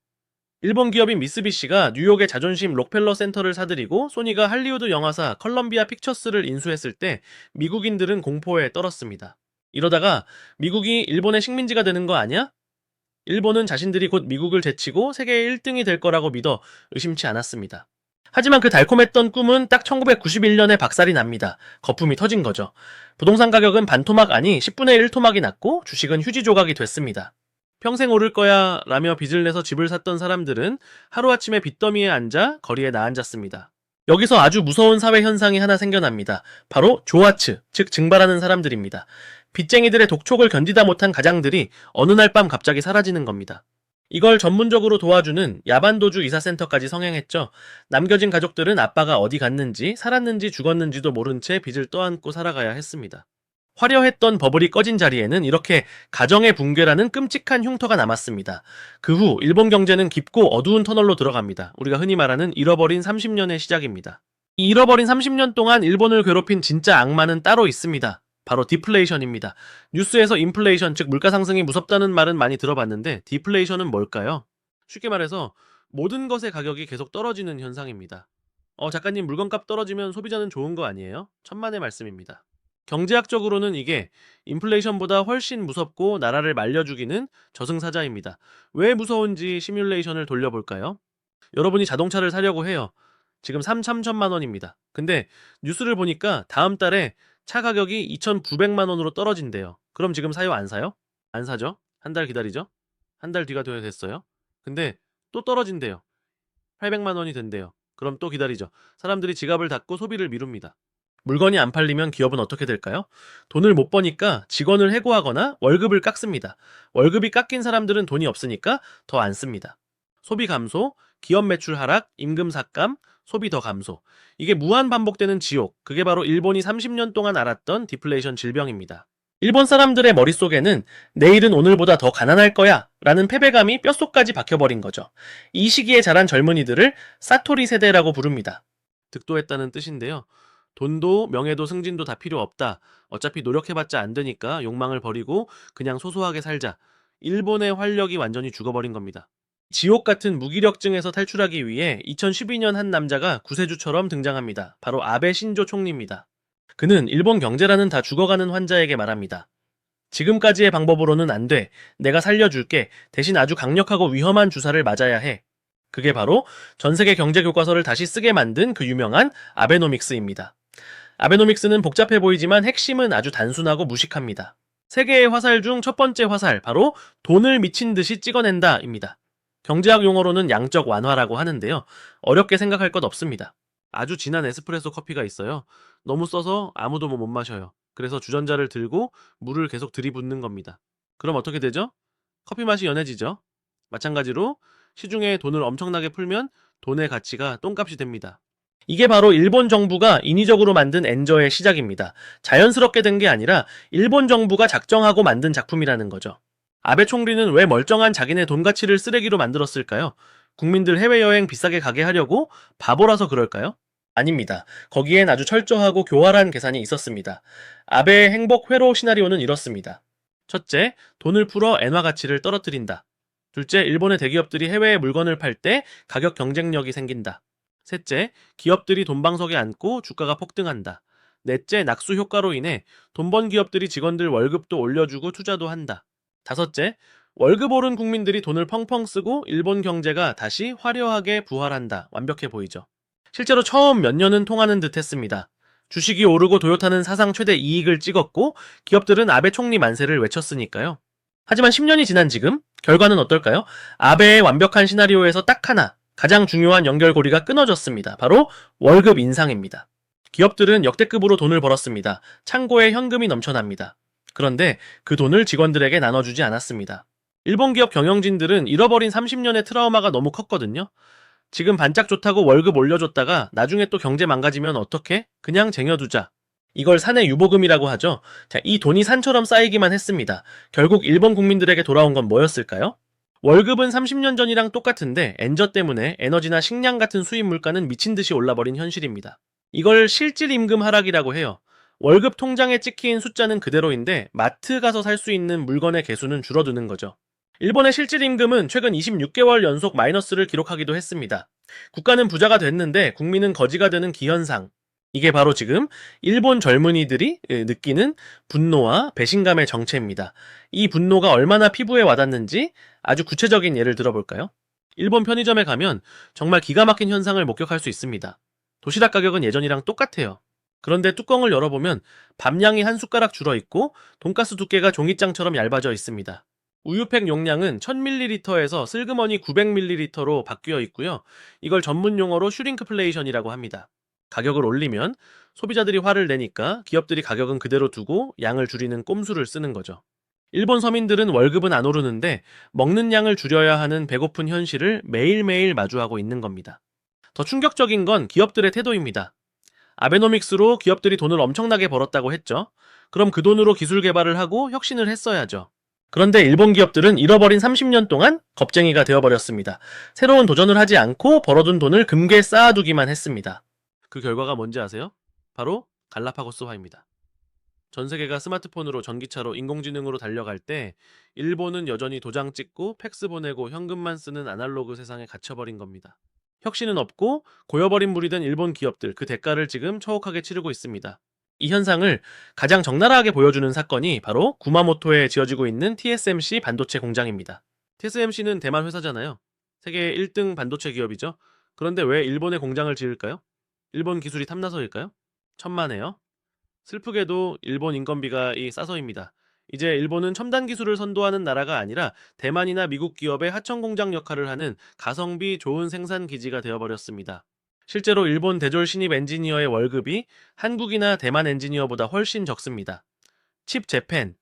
일본 기업인 미쓰비시가 뉴욕의 자존심 록펠러 센터를 사들이고 소니가 할리우드 영화사 컬럼비아 픽처스를 인수했을 때 미국인들은 공포에 떨었습니다. 이러다가 미국이 일본의 식민지가 되는 거 아니야? 일본은 자신들이 곧 미국을 제치고 세계 1등이 될 거라고 믿어 의심치 않았습니다. 하지만 그 달콤했던 꿈은 딱 1991년에 박살이 납니다. 거품이 터진 거죠. 부동산 가격은 반토막 아니 10분의 1 토막이 났고 주식은 휴지 조각이 됐습니다. 평생 오를 거야 라며 빚을 내서 집을 샀던 사람들은 하루아침에 빚더미에 앉아 거리에 나앉았습니다. 여기서 아주 무서운 사회 현상이 하나 생겨납니다. 바로 조아츠, 즉 증발하는 사람들입니다. 빚쟁이들의 독촉을 견디다 못한 가장들이 어느 날 밤 갑자기 사라지는 겁니다. 이걸 전문적으로 도와주는 야반도주 이사센터까지 성행했죠. 남겨진 가족들은 아빠가 어디 갔는지 살았는지 죽었는지도 모른 채 빚을 떠안고 살아가야 했습니다. 화려했던 버블이 꺼진 자리에는 이렇게 가정의 붕괴라는 끔찍한 흉터가 남았습니다. 그 후 일본 경제는 깊고 어두운 터널로 들어갑니다. 우리가 흔히 말하는 잃어버린 30년의 시작입니다. 이 잃어버린 30년 동안 일본을 괴롭힌 진짜 악마는 따로 있습니다. 바로 디플레이션입니다. 뉴스에서 인플레이션, 즉 물가 상승이 무섭다는 말은 많이 들어봤는데 디플레이션은 뭘까요? 쉽게 말해서 모든 것의 가격이 계속 떨어지는 현상입니다. 작가님 물건값 떨어지면 소비자는 좋은 거 아니에요? 천만의 말씀입니다. 경제학적으로는 이게 인플레이션보다 훨씬 무섭고 나라를 말려죽이는 저승사자입니다. 왜 무서운지 시뮬레이션을 돌려볼까요? 여러분이 자동차를 사려고 해요. 지금 3천만 원입니다. 근데 뉴스를 보니까 다음 달에 차 가격이 2,900만 원으로 떨어진대요. 그럼 지금 사요, 안 사요? 안 사죠? 한 달 기다리죠? 한 달 뒤가 되어 됐어요. 근데 또 떨어진대요. 800만 원이 된대요. 그럼 또 기다리죠. 사람들이 지갑을 닫고 소비를 미룹니다. 물건이 안 팔리면 기업은 어떻게 될까요? 돈을 못 버니까 직원을 해고하거나 월급을 깎습니다. 월급이 깎인 사람들은 돈이 없으니까 더 안 씁니다. 소비 감소, 기업 매출 하락, 임금 삭감, 소비 더 감소. 이게 무한 반복되는 지옥. 그게 바로 일본이 30년 동안 앓았던 디플레이션 질병입니다. 일본 사람들의 머릿속에는 내일은 오늘보다 더 가난할 거야 라는 패배감이 뼛속까지 박혀버린 거죠. 이 시기에 자란 젊은이들을 사토리 세대라고 부릅니다. 득도했다는 뜻인데요. 돈도 명예도 승진도 다 필요 없다. 어차피 노력해봤자 안 되니까 욕망을 버리고 그냥 소소하게 살자. 일본의 활력이 완전히 죽어버린 겁니다. 지옥 같은 무기력증에서 탈출하기 위해 2012년 한 남자가 구세주처럼 등장합니다. 바로 아베 신조 총리입니다. 그는 일본 경제라는 다 죽어가는 환자에게 말합니다. 지금까지의 방법으로는 안 돼. 내가 살려줄게. 대신 아주 강력하고 위험한 주사를 맞아야 해. 그게 바로 전 세계 경제 교과서를 다시 쓰게 만든 그 유명한 아베노믹스입니다. 아베노믹스는 복잡해 보이지만 핵심은 아주 단순하고 무식합니다. 세계의 화살 중 첫 번째 화살, 바로 돈을 미친 듯이 찍어낸다입니다. 경제학 용어로는 양적 완화라고 하는데요. 어렵게 생각할 것 없습니다. 아주 진한 에스프레소 커피가 있어요. 너무 써서 아무도 못 마셔요. 그래서 주전자를 들고 물을 계속 들이붓는 겁니다. 그럼 어떻게 되죠? 커피 맛이 연해지죠? 마찬가지로 시중에 돈을 엄청나게 풀면 돈의 가치가 똥값이 됩니다. 이게 바로 일본 정부가 인위적으로 만든 엔저의 시작입니다. 자연스럽게 된 게 아니라 일본 정부가 작정하고 만든 작품이라는 거죠. 아베 총리는 왜 멀쩡한 자기네 돈 가치를 쓰레기로 만들었을까요? 국민들 해외여행 비싸게 가게 하려고? 바보라서 그럴까요? 아닙니다. 거기엔 아주 철저하고 교활한 계산이 있었습니다. 아베의 행복 회로 시나리오는 이렇습니다. 첫째, 돈을 풀어 엔화 가치를 떨어뜨린다. 둘째, 일본의 대기업들이 해외에 물건을 팔 때 가격 경쟁력이 생긴다. 셋째, 기업들이 돈방석에 앉고 주가가 폭등한다. 넷째, 낙수 효과로 인해 돈 번 기업들이 직원들 월급도 올려주고 투자도 한다. 다섯째, 월급 오른 국민들이 돈을 펑펑 쓰고 일본 경제가 다시 화려하게 부활한다. 완벽해 보이죠? 실제로 처음 몇 년은 통하는 듯 했습니다. 주식이 오르고 도요타는 사상 최대 이익을 찍었고 기업들은 아베 총리 만세를 외쳤으니까요. 하지만 10년이 지난 지금 결과는 어떨까요? 아베의 완벽한 시나리오에서 딱 하나, 가장 중요한 연결고리가 끊어졌습니다. 바로 월급 인상입니다. 기업들은 역대급으로 돈을 벌었습니다. 창고에 현금이 넘쳐납니다. 그런데 그 돈을 직원들에게 나눠주지 않았습니다. 일본 기업 경영진들은 잃어버린 30년의 트라우마가 너무 컸거든요. 지금 반짝 좋다고 월급 올려줬다가 나중에 또 경제 망가지면 어떡해? 그냥 쟁여두자. 이걸 사내 유보금이라고 하죠. 자, 이 돈이 산처럼 쌓이기만 했습니다. 결국 일본 국민들에게 돌아온 건 뭐였을까요? 월급은 30년 전이랑 똑같은데 엔저 때문에 에너지나 식량 같은 수입 물가는 미친 듯이 올라버린 현실입니다. 이걸 실질 임금 하락이라고 해요. 월급 통장에 찍힌 숫자는 그대로인데 마트 가서 살 수 있는 물건의 개수는 줄어드는 거죠. 일본의 실질 임금은 최근 26개월 연속 마이너스를 기록하기도 했습니다. 국가는 부자가 됐는데 국민은 거지가 되는 기현상. 이게 바로 지금 일본 젊은이들이 느끼는 분노와 배신감의 정체입니다. 이 분노가 얼마나 피부에 와닿는지 아주 구체적인 예를 들어볼까요? 일본 편의점에 가면 정말 기가 막힌 현상을 목격할 수 있습니다. 도시락 가격은 예전이랑 똑같아요. 그런데 뚜껑을 열어보면 밥량이 한 숟가락 줄어있고 돈가스 두께가 종이장처럼 얇아져 있습니다. 우유팩 용량은 1000ml에서 슬그머니 900ml로 바뀌어 있고요. 이걸 전문 용어로 슈링크플레이션이라고 합니다. 가격을 올리면 소비자들이 화를 내니까 기업들이 가격은 그대로 두고 양을 줄이는 꼼수를 쓰는 거죠. 일본 서민들은 월급은 안 오르는데 먹는 양을 줄여야 하는 배고픈 현실을 매일매일 마주하고 있는 겁니다. 더 충격적인 건 기업들의 태도입니다. 아베노믹스로 기업들이 돈을 엄청나게 벌었다고 했죠. 그럼 그 돈으로 기술 개발을 하고 혁신을 했어야죠. 그런데 일본 기업들은 잃어버린 30년 동안 겁쟁이가 되어버렸습니다. 새로운 도전을 하지 않고 벌어둔 돈을 금괴 쌓아두기만 했습니다. 그 결과가 뭔지 아세요? 바로 갈라파고스화입니다. 전 세계가 스마트폰으로 전기차로 인공지능으로 달려갈 때 일본은 여전히 도장 찍고 팩스 보내고 현금만 쓰는 아날로그 세상에 갇혀버린 겁니다. 혁신은 없고 고여버린 물이 된 일본 기업들, 그 대가를 지금 처욱하게 치르고 있습니다. 이 현상을 가장 적나라하게 보여주는 사건이 바로 구마모토에 지어지고 있는 TSMC 반도체 공장입니다. TSMC는 대만 회사잖아요. 세계 1등 반도체 기업이죠. 그런데 왜 일본에 공장을 지을까요? 일본 기술이 탐나서일까요? 천만에요. 슬프게도 일본 인건비가 싸서입니다. 이제 일본은 첨단 기술을 선도하는 나라가 아니라 대만이나 미국 기업의 하청 공장 역할을 하는 가성비 좋은 생산 기지가 되어버렸습니다. 실제로 일본 대졸 신입 엔지니어의 월급이 한국이나 대만 엔지니어보다 훨씬 적습니다. 칩 재팬,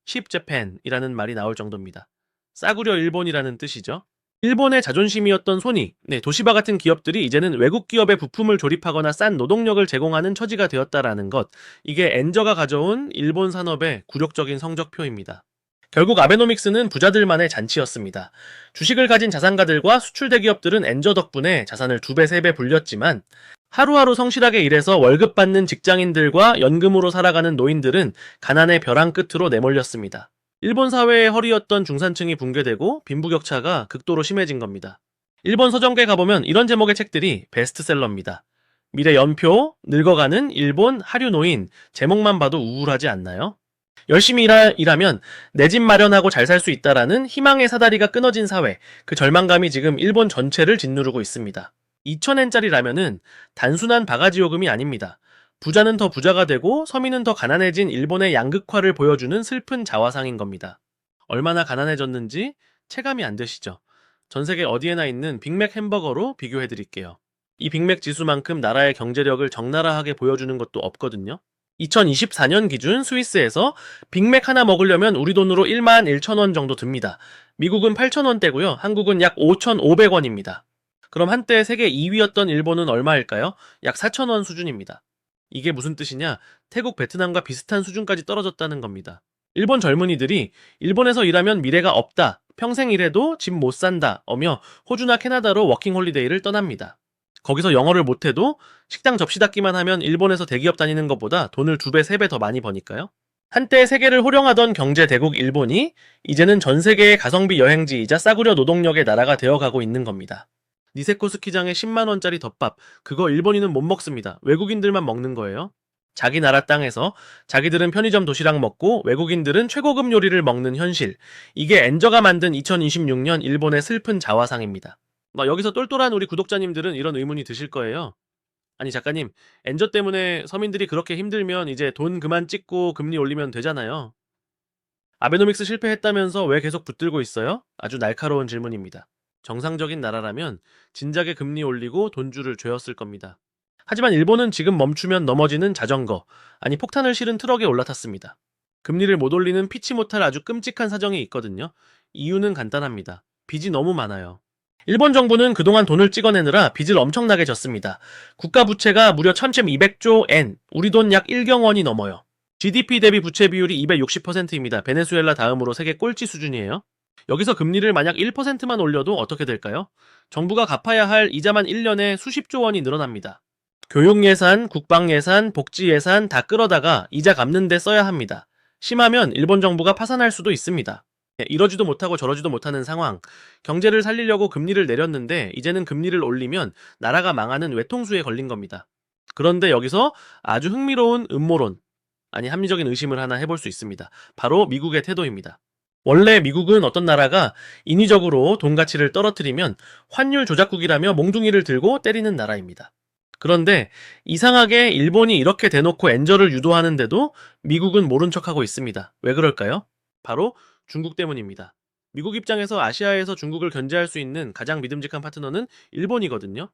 십 재팬이라는 말이 나올 정도입니다. 싸구려 일본이라는 뜻이죠. 일본의 자존심이었던 소니, 도시바 같은 기업들이 이제는 외국 기업의 부품을 조립하거나 싼 노동력을 제공하는 처지가 되었다라는 것, 이게 엔저가 가져온 일본 산업의 굴욕적인 성적표입니다. 결국 아베노믹스는 부자들만의 잔치였습니다. 주식을 가진 자산가들과 수출 대기업들은 엔저 덕분에 자산을 2배, 3배 불렸지만 하루하루 성실하게 일해서 월급 받는 직장인들과 연금으로 살아가는 노인들은 가난의 벼랑 끝으로 내몰렸습니다. 일본 사회의 허리였던 중산층이 붕괴되고 빈부격차가 극도로 심해진 겁니다. 일본 서점가에 가보면 이런 제목의 책들이 베스트셀러입니다. 미래 연표, 늙어가는 일본 하류 노인, 제목만 봐도 우울하지 않나요? 열심히 일하면 내 집 마련하고 잘 살 수 있다라는 희망의 사다리가 끊어진 사회, 그 절망감이 지금 일본 전체를 짓누르고 있습니다. 2,000엔짜리 라면은 단순한 바가지 요금이 아닙니다. 부자는 더 부자가 되고 서민은 더 가난해진 일본의 양극화를 보여주는 슬픈 자화상인 겁니다. 얼마나 가난해졌는지 체감이 안 되시죠? 전 세계 어디에나 있는 빅맥 햄버거로 비교해 드릴게요. 이 빅맥 지수만큼 나라의 경제력을 적나라하게 보여주는 것도 없거든요. 2024년 기준 스위스에서 빅맥 하나 먹으려면 우리 돈으로 11,000원 정도 듭니다. 미국은 8,000원대고요. 한국은 약 5,500원입니다. 그럼 한때 세계 2위였던 일본은 얼마일까요? 약 4,000원 수준입니다. 이게 무슨 뜻이냐? 태국, 베트남과 비슷한 수준까지 떨어졌다는 겁니다. 일본 젊은이들이 일본에서 일하면 미래가 없다, 평생 일해도 집 못 산다 어며 호주나 캐나다로 워킹홀리데이를 떠납니다. 거기서 영어를 못해도 식당 접시 닦기만 하면 일본에서 대기업 다니는 것보다 돈을 2배, 3배 더 많이 버니까요. 한때 세계를 호령하던 경제 대국 일본이 이제는 전 세계의 가성비 여행지이자 싸구려 노동력의 나라가 되어가고 있는 겁니다. 니세코 스키장에 10만원짜리 덮밥, 그거 일본인은 못 먹습니다. 외국인들만 먹는 거예요. 자기 나라 땅에서 자기들은 편의점 도시락 먹고 외국인들은 최고급 요리를 먹는 현실. 이게 엔저가 만든 2026년 일본의 슬픈 자화상입니다. 여기서 똘똘한 우리 구독자님들은 이런 의문이 드실 거예요. 아니 작가님, 엔저 때문에 서민들이 그렇게 힘들면 이제 돈 그만 찍고 금리 올리면 되잖아요. 아베노믹스 실패했다면서 왜 계속 붙들고 있어요? 아주 날카로운 질문입니다. 정상적인 나라라면 진작에 금리 올리고 돈줄을 죄었을 겁니다. 하지만 일본은 지금 멈추면 넘어지는 자전거, 아니 폭탄을 실은 트럭에 올라탔습니다. 금리를 못 올리는 피치 못할 아주 끔찍한 사정이 있거든요. 이유는 간단합니다. 빚이 너무 많아요. 일본 정부는 그동안 돈을 찍어내느라 빚을 엄청나게 졌습니다. 국가 부채가 무려 1,200조 엔, 우리 돈 약 1경원이 넘어요. GDP 대비 부채 비율이 260%입니다. 베네수엘라 다음으로 세계 꼴찌 수준이에요. 여기서 금리를 만약 1%만 올려도 어떻게 될까요? 정부가 갚아야 할 이자만 1년에 수십조 원이 늘어납니다. 교육 예산, 국방 예산, 복지 예산 다 끌어다가 이자 갚는 데 써야 합니다. 심하면 일본 정부가 파산할 수도 있습니다. 이러지도 못하고 저러지도 못하는 상황. 경제를 살리려고 금리를 내렸는데 이제는 금리를 올리면 나라가 망하는 외통수에 걸린 겁니다. 그런데 여기서 아주 흥미로운 음모론, 아니 합리적인 의심을 하나 해볼 수 있습니다. 바로 미국의 태도입니다. 원래 미국은 어떤 나라가 인위적으로 돈 가치를 떨어뜨리면 환율 조작국이라며 몽둥이를 들고 때리는 나라입니다. 그런데 이상하게 일본이 이렇게 대놓고 엔저를 유도하는데도 미국은 모른 척하고 있습니다. 왜 그럴까요? 바로 중국 때문입니다. 미국 입장에서 아시아에서 중국을 견제할 수 있는 가장 믿음직한 파트너는 일본이거든요.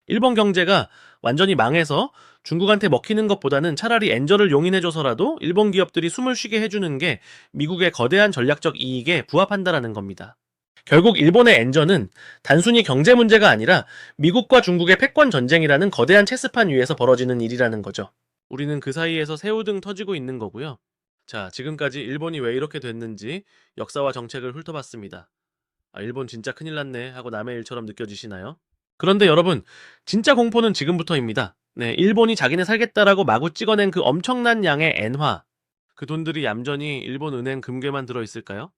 일본 경제가 완전히 망해서 중국한테 먹히는 것보다는 차라리 엔저를 용인해줘서라도 일본 기업들이 숨을 쉬게 해주는 게 미국의 거대한 전략적 이익에 부합한다라는 겁니다. 결국 일본의 엔저는 단순히 경제 문제가 아니라 미국과 중국의 패권 전쟁이라는 거대한 체스판 위에서 벌어지는 일이라는 거죠. 우리는 그 사이에서 새우등 터지고 있는 거고요. 자, 지금까지 일본이 왜 이렇게 됐는지 역사와 정책을 훑어봤습니다. 일본 진짜 큰일 났네 하고 남의 일처럼 느껴지시나요? 그런데 여러분, 진짜 공포는 지금부터입니다. 네, 일본이 자기네 살겠다라고 마구 찍어낸 그 엄청난 양의 엔화, 그 돈들이 얌전히 일본 은행 금괴만 들어있을까요?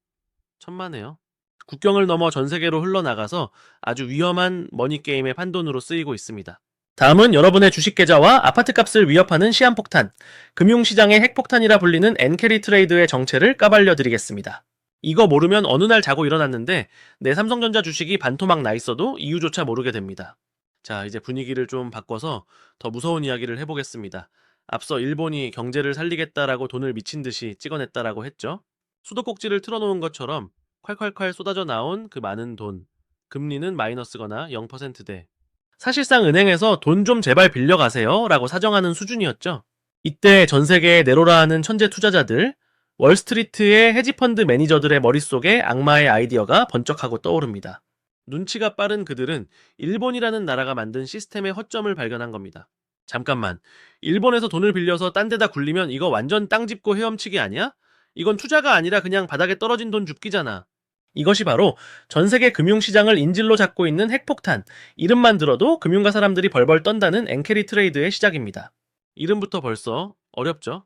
천만에요. 국경을 넘어 전 세계로 흘러나가서 아주 위험한 머니게임의 판돈으로 쓰이고 있습니다. 다음은 여러분의 주식 계좌와 아파트 값을 위협하는 시한폭탄, 금융시장의 핵폭탄이라 불리는 엔캐리 트레이드의 정체를 까발려 드리겠습니다. 이거 모르면 어느 날 자고 일어났는데 내 삼성전자 주식이 반토막 나 있어도 이유조차 모르게 됩니다. 자, 이제 분위기를 좀 바꿔서 더 무서운 이야기를 해보겠습니다. 앞서 일본이 경제를 살리겠다라고 돈을 미친 듯이 찍어냈다라고 했죠. 수도꼭지를 틀어놓은 것처럼 콸콸콸 쏟아져 나온 그 많은 돈, 금리는 마이너스거나 0%대. 사실상 은행에서 돈 좀 제발 빌려가세요 라고 사정하는 수준이었죠. 이때 전 세계에 내로라 하는 천재 투자자들, 월스트리트의 헤지펀드 매니저들의 머릿속에 악마의 아이디어가 번쩍하고 떠오릅니다. 눈치가 빠른 그들은 일본이라는 나라가 만든 시스템의 허점을 발견한 겁니다. 잠깐만, 일본에서 돈을 빌려서 딴 데다 굴리면 이거 완전 땅 짚고 헤엄치기 아니야? 이건 투자가 아니라 그냥 바닥에 떨어진 돈 줍기잖아. 이것이 바로 전 세계 금융시장을 인질로 잡고 있는 핵폭탄, 이름만 들어도 금융가 사람들이 벌벌 떤다는 엔캐리 트레이드의 시작입니다. 이름부터 벌써 어렵죠?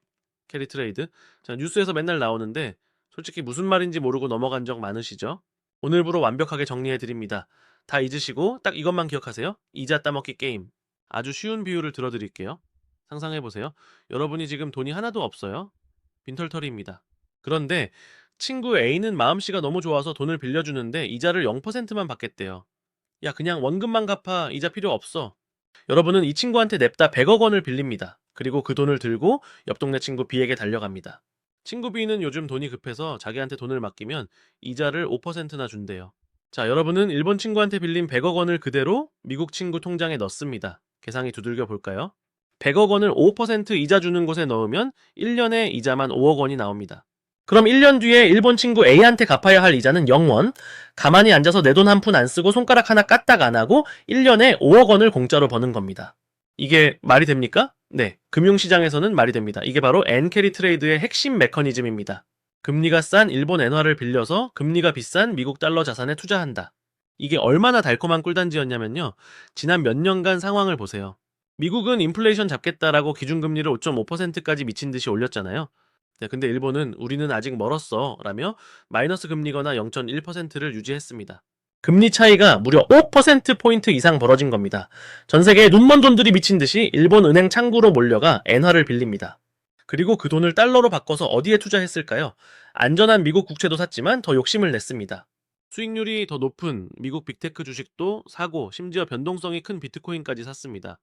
캐리 트레이드. 자, 뉴스에서 맨날 나오는데 솔직히 무슨 말인지 모르고 넘어간 적 많으시죠? 오늘부로 완벽하게 정리해드립니다. 다 잊으시고 딱 이것만 기억하세요. 이자 따먹기 게임. 아주 쉬운 비유를 들어드릴게요. 상상해보세요. 여러분이 지금 돈이 하나도 없어요. 빈털터리입니다. 그런데 친구 A는 마음씨가 너무 좋아서 돈을 빌려주는데 이자를 0%만 받겠대요. 야, 그냥 원금만 갚아. 이자 필요 없어. 여러분은 이 친구한테 냅다 100억 원을 빌립니다. 그리고 그 돈을 들고 옆 동네 친구 B에게 달려갑니다. 친구 B는 요즘 돈이 급해서 자기한테 돈을 맡기면 이자를 5%나 준대요. 자, 여러분은 일본 친구한테 빌린 100억 원을 그대로 미국 친구 통장에 넣습니다. 계산이 두들겨 볼까요? 100억 원을 5% 이자 주는 곳에 넣으면 1년에 이자만 5억 원이 나옵니다. 그럼 1년 뒤에 일본 친구 A한테 갚아야 할 이자는 0원, 가만히 앉아서 내 돈 한 푼 안 쓰고 손가락 하나 까딱 안 하고 1년에 5억 원을 공짜로 버는 겁니다. 이게 말이 됩니까? 네, 금융시장에서는 말이 됩니다. 이게 바로 엔캐리 트레이드의 핵심 메커니즘입니다. 금리가 싼 일본 엔화를 빌려서 금리가 비싼 미국 달러 자산에 투자한다. 이게 얼마나 달콤한 꿀단지였냐면요. 지난 몇 년간 상황을 보세요. 미국은 인플레이션 잡겠다라고 기준금리를 5.5%까지 미친 듯이 올렸잖아요. 네, 근데 일본은 우리는 아직 멀었어 라며 마이너스 금리거나 0.1%를 유지했습니다. 금리 차이가 무려 5%포인트 이상 벌어진 겁니다. 전 세계의 눈먼 돈들이 미친 듯이 일본 은행 창구로 몰려가 엔화를 빌립니다. 그리고 그 돈을 달러로 바꿔서 어디에 투자했을까요? 안전한 미국 국채도 샀지만 더 욕심을 냈습니다. 수익률이 더 높은 미국 빅테크 주식도 사고 심지어 변동성이 큰 비트코인까지 샀습니다.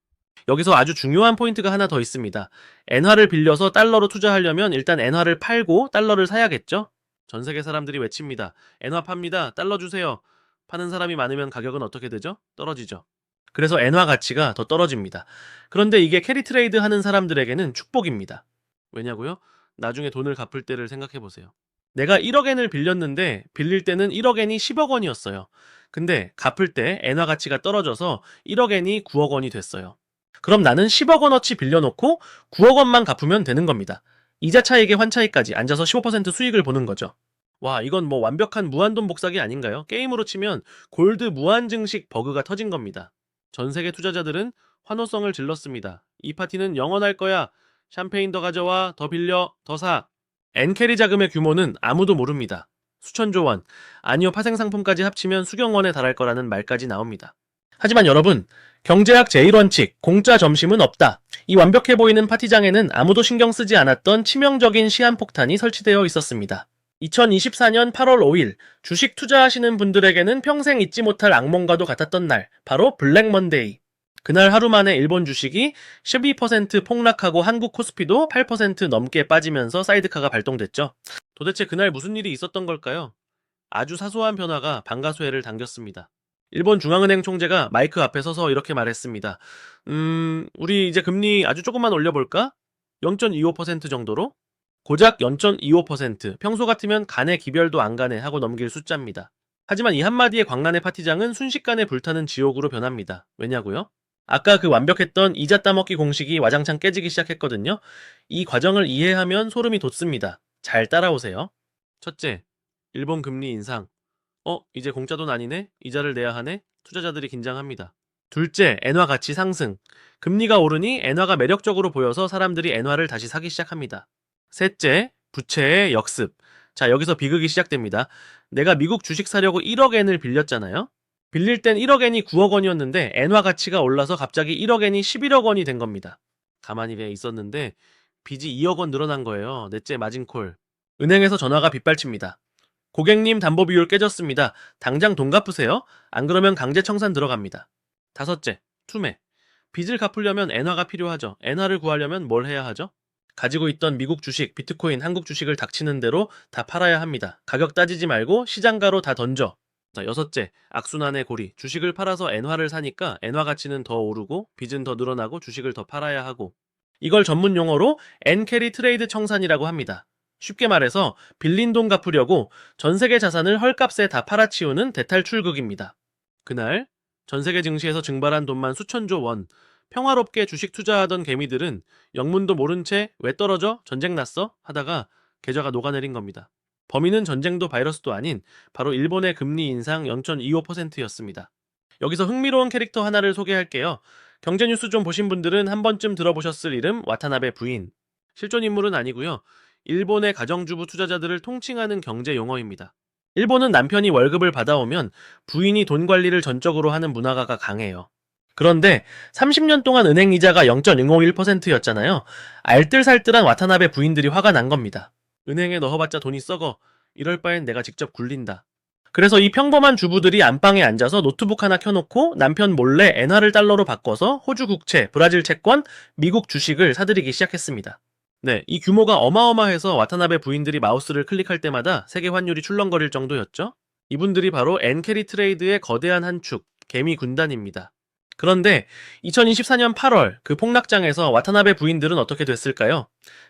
여기서 아주 중요한 포인트가 하나 더 있습니다. 엔화를 빌려서 달러로 투자하려면 일단 엔화를 팔고 달러를 사야겠죠? 전 세계 사람들이 외칩니다. 엔화 팝니다. 달러 주세요. 파는 사람이 많으면 가격은 어떻게 되죠? 떨어지죠. 그래서 엔화 가치가 더 떨어집니다. 그런데 이게 캐리 트레이드 하는 사람들에게는 축복입니다. 왜냐고요? 나중에 돈을 갚을 때를 생각해 보세요. 내가 1억 엔을 빌렸는데 빌릴 때는 1억 엔이 10억 원이었어요. 근데 갚을 때 엔화 가치가 떨어져서 1억 엔이 9억 원이 됐어요. 그럼 나는 10억 원어치 빌려놓고 9억 원만 갚으면 되는 겁니다. 이자 차익에 환차익까지 앉아서 15% 수익을 보는 거죠. 와, 이건 뭐 완벽한 무한돈 복사기 아닌가요? 게임으로 치면 골드 무한 증식 버그가 터진 겁니다. 전 세계 투자자들은 환호성을 질렀습니다. 이 파티는 영원할 거야. 샴페인 더 가져와, 더 빌려, 더 사. 엔캐리 자금의 규모는 아무도 모릅니다. 수천조 원, 아니요 파생 상품까지 합치면 수경 원에 달할 거라는 말까지 나옵니다. 하지만 여러분, 경제학 제1원칙, 공짜 점심은 없다. 이 완벽해 보이는 파티장에는 아무도 신경 쓰지 않았던 치명적인 시한폭탄이 설치되어 있었습니다. 2024년 8월 5일, 주식 투자하시는 분들에게는 평생 잊지 못할 악몽과도 같았던 날, 바로 블랙 먼데이. 그날 하루 만에 일본 주식이 12% 폭락하고 한국 코스피도 8% 넘게 빠지면서 사이드카가 발동됐죠. 도대체 그날 무슨 일이 있었던 걸까요? 아주 사소한 변화가 방가수혜를 당겼습니다. 일본 중앙은행 총재가 마이크 앞에 서서 이렇게 말했습니다. 우리 이제 금리 아주 조금만 올려볼까? 0.25% 정도로? 고작 0.25%, 평소 같으면 가네 기별도 안 가네 하고 넘길 숫자입니다. 하지만 이 한마디의 광란의 파티장은 순식간에 불타는 지옥으로 변합니다. 왜냐고요? 아까 그 완벽했던 이자 따먹기 공식이 와장창 깨지기 시작했거든요. 이 과정을 이해하면 소름이 돋습니다. 잘 따라오세요. 첫째, 일본 금리 인상. 이제 공짜 돈 아니네? 이자를 내야 하네? 투자자들이 긴장합니다. 둘째, 엔화 가치 상승. 금리가 오르니 엔화가 매력적으로 보여서 사람들이 엔화를 다시 사기 시작합니다. 셋째, 부채의 역습. 자, 여기서 비극이 시작됩니다. 내가 미국 주식 사려고 1억 엔을 빌렸잖아요? 빌릴 땐 1억 엔이 9억 원이었는데 엔화 가치가 올라서 갑자기 1억 엔이 11억 원이 된 겁니다. 가만히 왜 있었는데 빚이 2억 원 늘어난 거예요. 넷째, 마진콜. 은행에서 전화가 빗발칩니다. 고객님 담보 비율 깨졌습니다. 당장 돈 갚으세요. 안 그러면 강제 청산 들어갑니다. 다섯째, 투매. 빚을 갚으려면 엔화가 필요하죠. 엔화를 구하려면 뭘 해야 하죠? 가지고 있던 미국 주식, 비트코인, 한국 주식을 닥치는 대로 다 팔아야 합니다. 가격 따지지 말고 시장가로 다 던져. 자, 여섯째, 악순환의 고리. 주식을 팔아서 엔화를 사니까 엔화 가치는 더 오르고 빚은 더 늘어나고 주식을 더 팔아야 하고. 이걸 전문 용어로 엔캐리 트레이드 청산이라고 합니다. 쉽게 말해서 빌린 돈 갚으려고 전 세계 자산을 헐값에 다 팔아치우는 대탈출극입니다. 그날 전 세계 증시에서 증발한 돈만 수천조 원. 평화롭게 주식 투자하던 개미들은 영문도 모른 채 왜 떨어져? 전쟁 났어? 하다가 계좌가 녹아내린 겁니다. 범인은 전쟁도 바이러스도 아닌 바로 일본의 금리 인상 0.25%였습니다. 여기서 흥미로운 캐릭터 하나를 소개할게요. 경제뉴스 좀 보신 분들은 한 번쯤 들어보셨을 이름 와타나베 부인. 실존 인물은 아니고요. 일본의 가정주부 투자자들을 통칭하는 경제 용어입니다. 일본은 남편이 월급을 받아오면 부인이 돈 관리를 전적으로 하는 문화가 강해요. 그런데 30년 동안 은행 이자가 0.051%였잖아요. 알뜰살뜰한 와타나베 부인들이 화가 난 겁니다. 은행에 넣어봤자 돈이 썩어. 이럴 바엔 내가 직접 굴린다. 그래서 이 평범한 주부들이 안방에 앉아서 노트북 하나 켜놓고 남편 몰래 엔화를 달러로 바꿔서 호주 국채, 브라질 채권, 미국 주식을 사들이기 시작했습니다. 네, 이 규모가 어마어마해서 와타나베 부인들이 마우스를 클릭할 때마다 세계 환율이 출렁거릴 정도였죠. 이분들이 바로 엔캐리 트레이드의 거대한 한 축, 개미 군단입니다. 그런데 2024년 8월 그 폭락장에서 와타나베 부인들은 어떻게 됐을까요?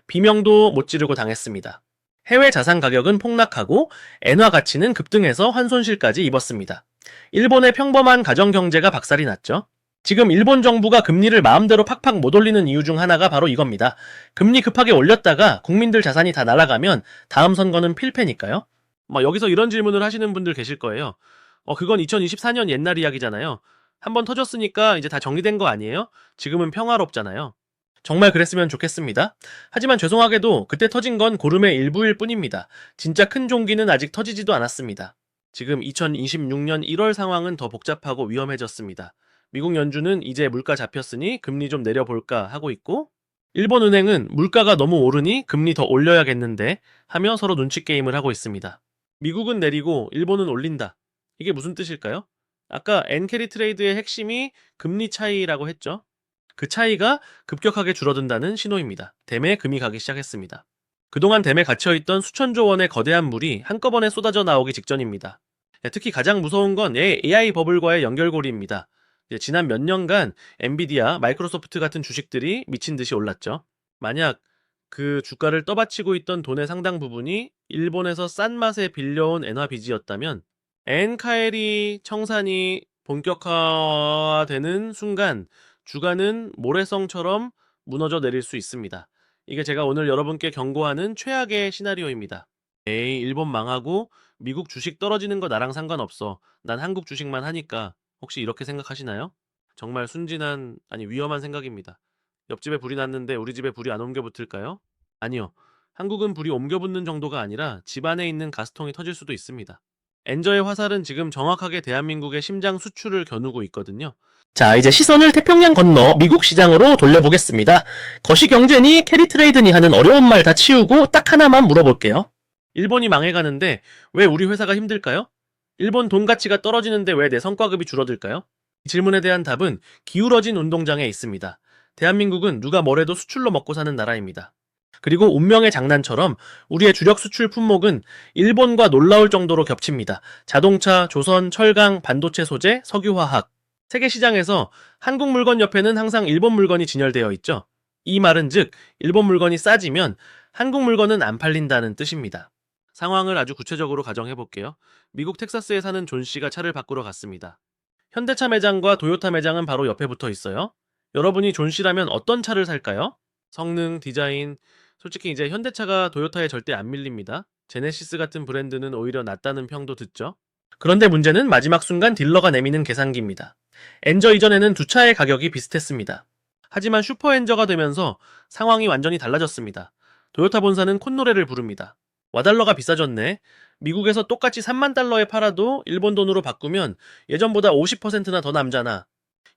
비명도 못 지르고 당했습니다. 해외 자산 가격은 폭락하고 엔화 가치는 급등해서 환손실까지 입었습니다. 일본의 평범한 가정 경제가 박살이 났죠. 지금 일본 정부가 금리를 마음대로 팍팍 못 올리는 이유 중 하나가 바로 이겁니다. 금리 급하게 올렸다가 국민들 자산이 다 날아가면 다음 선거는 필패니까요. 여기서 이런 질문을 하시는 분들 계실 거예요. 그건 2024년 옛날 이야기잖아요. 한번 터졌으니까 이제 다 정리된 거 아니에요? 지금은 평화롭잖아요. 정말 그랬으면 좋겠습니다. 하지만 죄송하게도 그때 터진 건 고름의 일부일 뿐입니다. 진짜 큰 종기는 아직 터지지도 않았습니다. 지금 2026년 1월 상황은 더 복잡하고 위험해졌습니다. 미국 연준은 이제 물가 잡혔으니 금리 좀 내려볼까 하고 있고, 일본 은행은 물가가 너무 오르니 금리 더 올려야겠는데 하며 서로 눈치 게임을 하고 있습니다. 미국은 내리고 일본은 올린다. 이게 무슨 뜻일까요? 아까 엔캐리 트레이드의 핵심이 금리 차이라고 했죠. 그 차이가 급격하게 줄어든다는 신호입니다. 댐에 금이 가기 시작했습니다. 그동안 댐에 갇혀있던 수천조 원의 거대한 물이 한꺼번에 쏟아져 나오기 직전입니다. 특히 가장 무서운 건 AI 버블과의 연결고리입니다. 지난 몇 년간 엔비디아, 마이크로소프트 같은 주식들이 미친 듯이 올랐죠. 만약 그 주가를 떠받치고 있던 돈의 상당 부분이 일본에서 싼 맛에 빌려온 엔화 빚이었다면 엔카에리 청산이 본격화되는 순간 주가는 모래성처럼 무너져 내릴 수 있습니다. 이게 제가 오늘 여러분께 경고하는 최악의 시나리오입니다. 에이, 일본 망하고 미국 주식 떨어지는 거 나랑 상관없어. 난 한국 주식만 하니까. 혹시 이렇게 생각하시나요? 정말 순진한, 아니 위험한 생각입니다. 옆집에 불이 났는데 우리 집에 불이 안 옮겨 붙을까요? 아니요. 한국은 불이 옮겨 붙는 정도가 아니라 집 안에 있는 가스통이 터질 수도 있습니다. 엔저의 화살은 지금 정확하게 대한민국의 심장 수출을 겨누고 있거든요. 자, 이제 시선을 태평양 건너 미국 시장으로 돌려보겠습니다. 거시경제니 캐리트레이드니 하는 어려운 말 다 치우고 딱 하나만 물어볼게요. 일본이 망해가는데 왜 우리 회사가 힘들까요? 일본 돈 가치가 떨어지는데 왜 내 성과급이 줄어들까요? 이 질문에 대한 답은 기울어진 운동장에 있습니다. 대한민국은 누가 뭐래도 수출로 먹고 사는 나라입니다. 그리고 운명의 장난처럼 우리의 주력 수출 품목은 일본과 놀라울 정도로 겹칩니다. 자동차, 조선, 철강, 반도체 소재, 석유화학. 세계 시장에서 한국 물건 옆에는 항상 일본 물건이 진열되어 있죠. 이 말은 즉 일본 물건이 싸지면 한국 물건은 안 팔린다는 뜻입니다. 상황을 아주 구체적으로 가정해 볼게요. 미국 텍사스에 사는 존 씨가 차를 바꾸러 갔습니다. 현대차 매장과 도요타 매장은 바로 옆에 붙어 있어요. 여러분이 존 씨라면 어떤 차를 살까요? 성능, 디자인, 솔직히 이제 현대차가 도요타에 절대 안 밀립니다. 제네시스 같은 브랜드는 오히려 낫다는 평도 듣죠. 그런데 문제는 마지막 순간 딜러가 내미는 계산기입니다. 엔저 이전에는 두 차의 가격이 비슷했습니다. 하지만 슈퍼 엔저가 되면서 상황이 완전히 달라졌습니다. 도요타 본사는 콧노래를 부릅니다. 와달러가 비싸졌네. 미국에서 똑같이 3만 달러에 팔아도 일본 돈으로 바꾸면 예전보다 50%나 더 남잖아.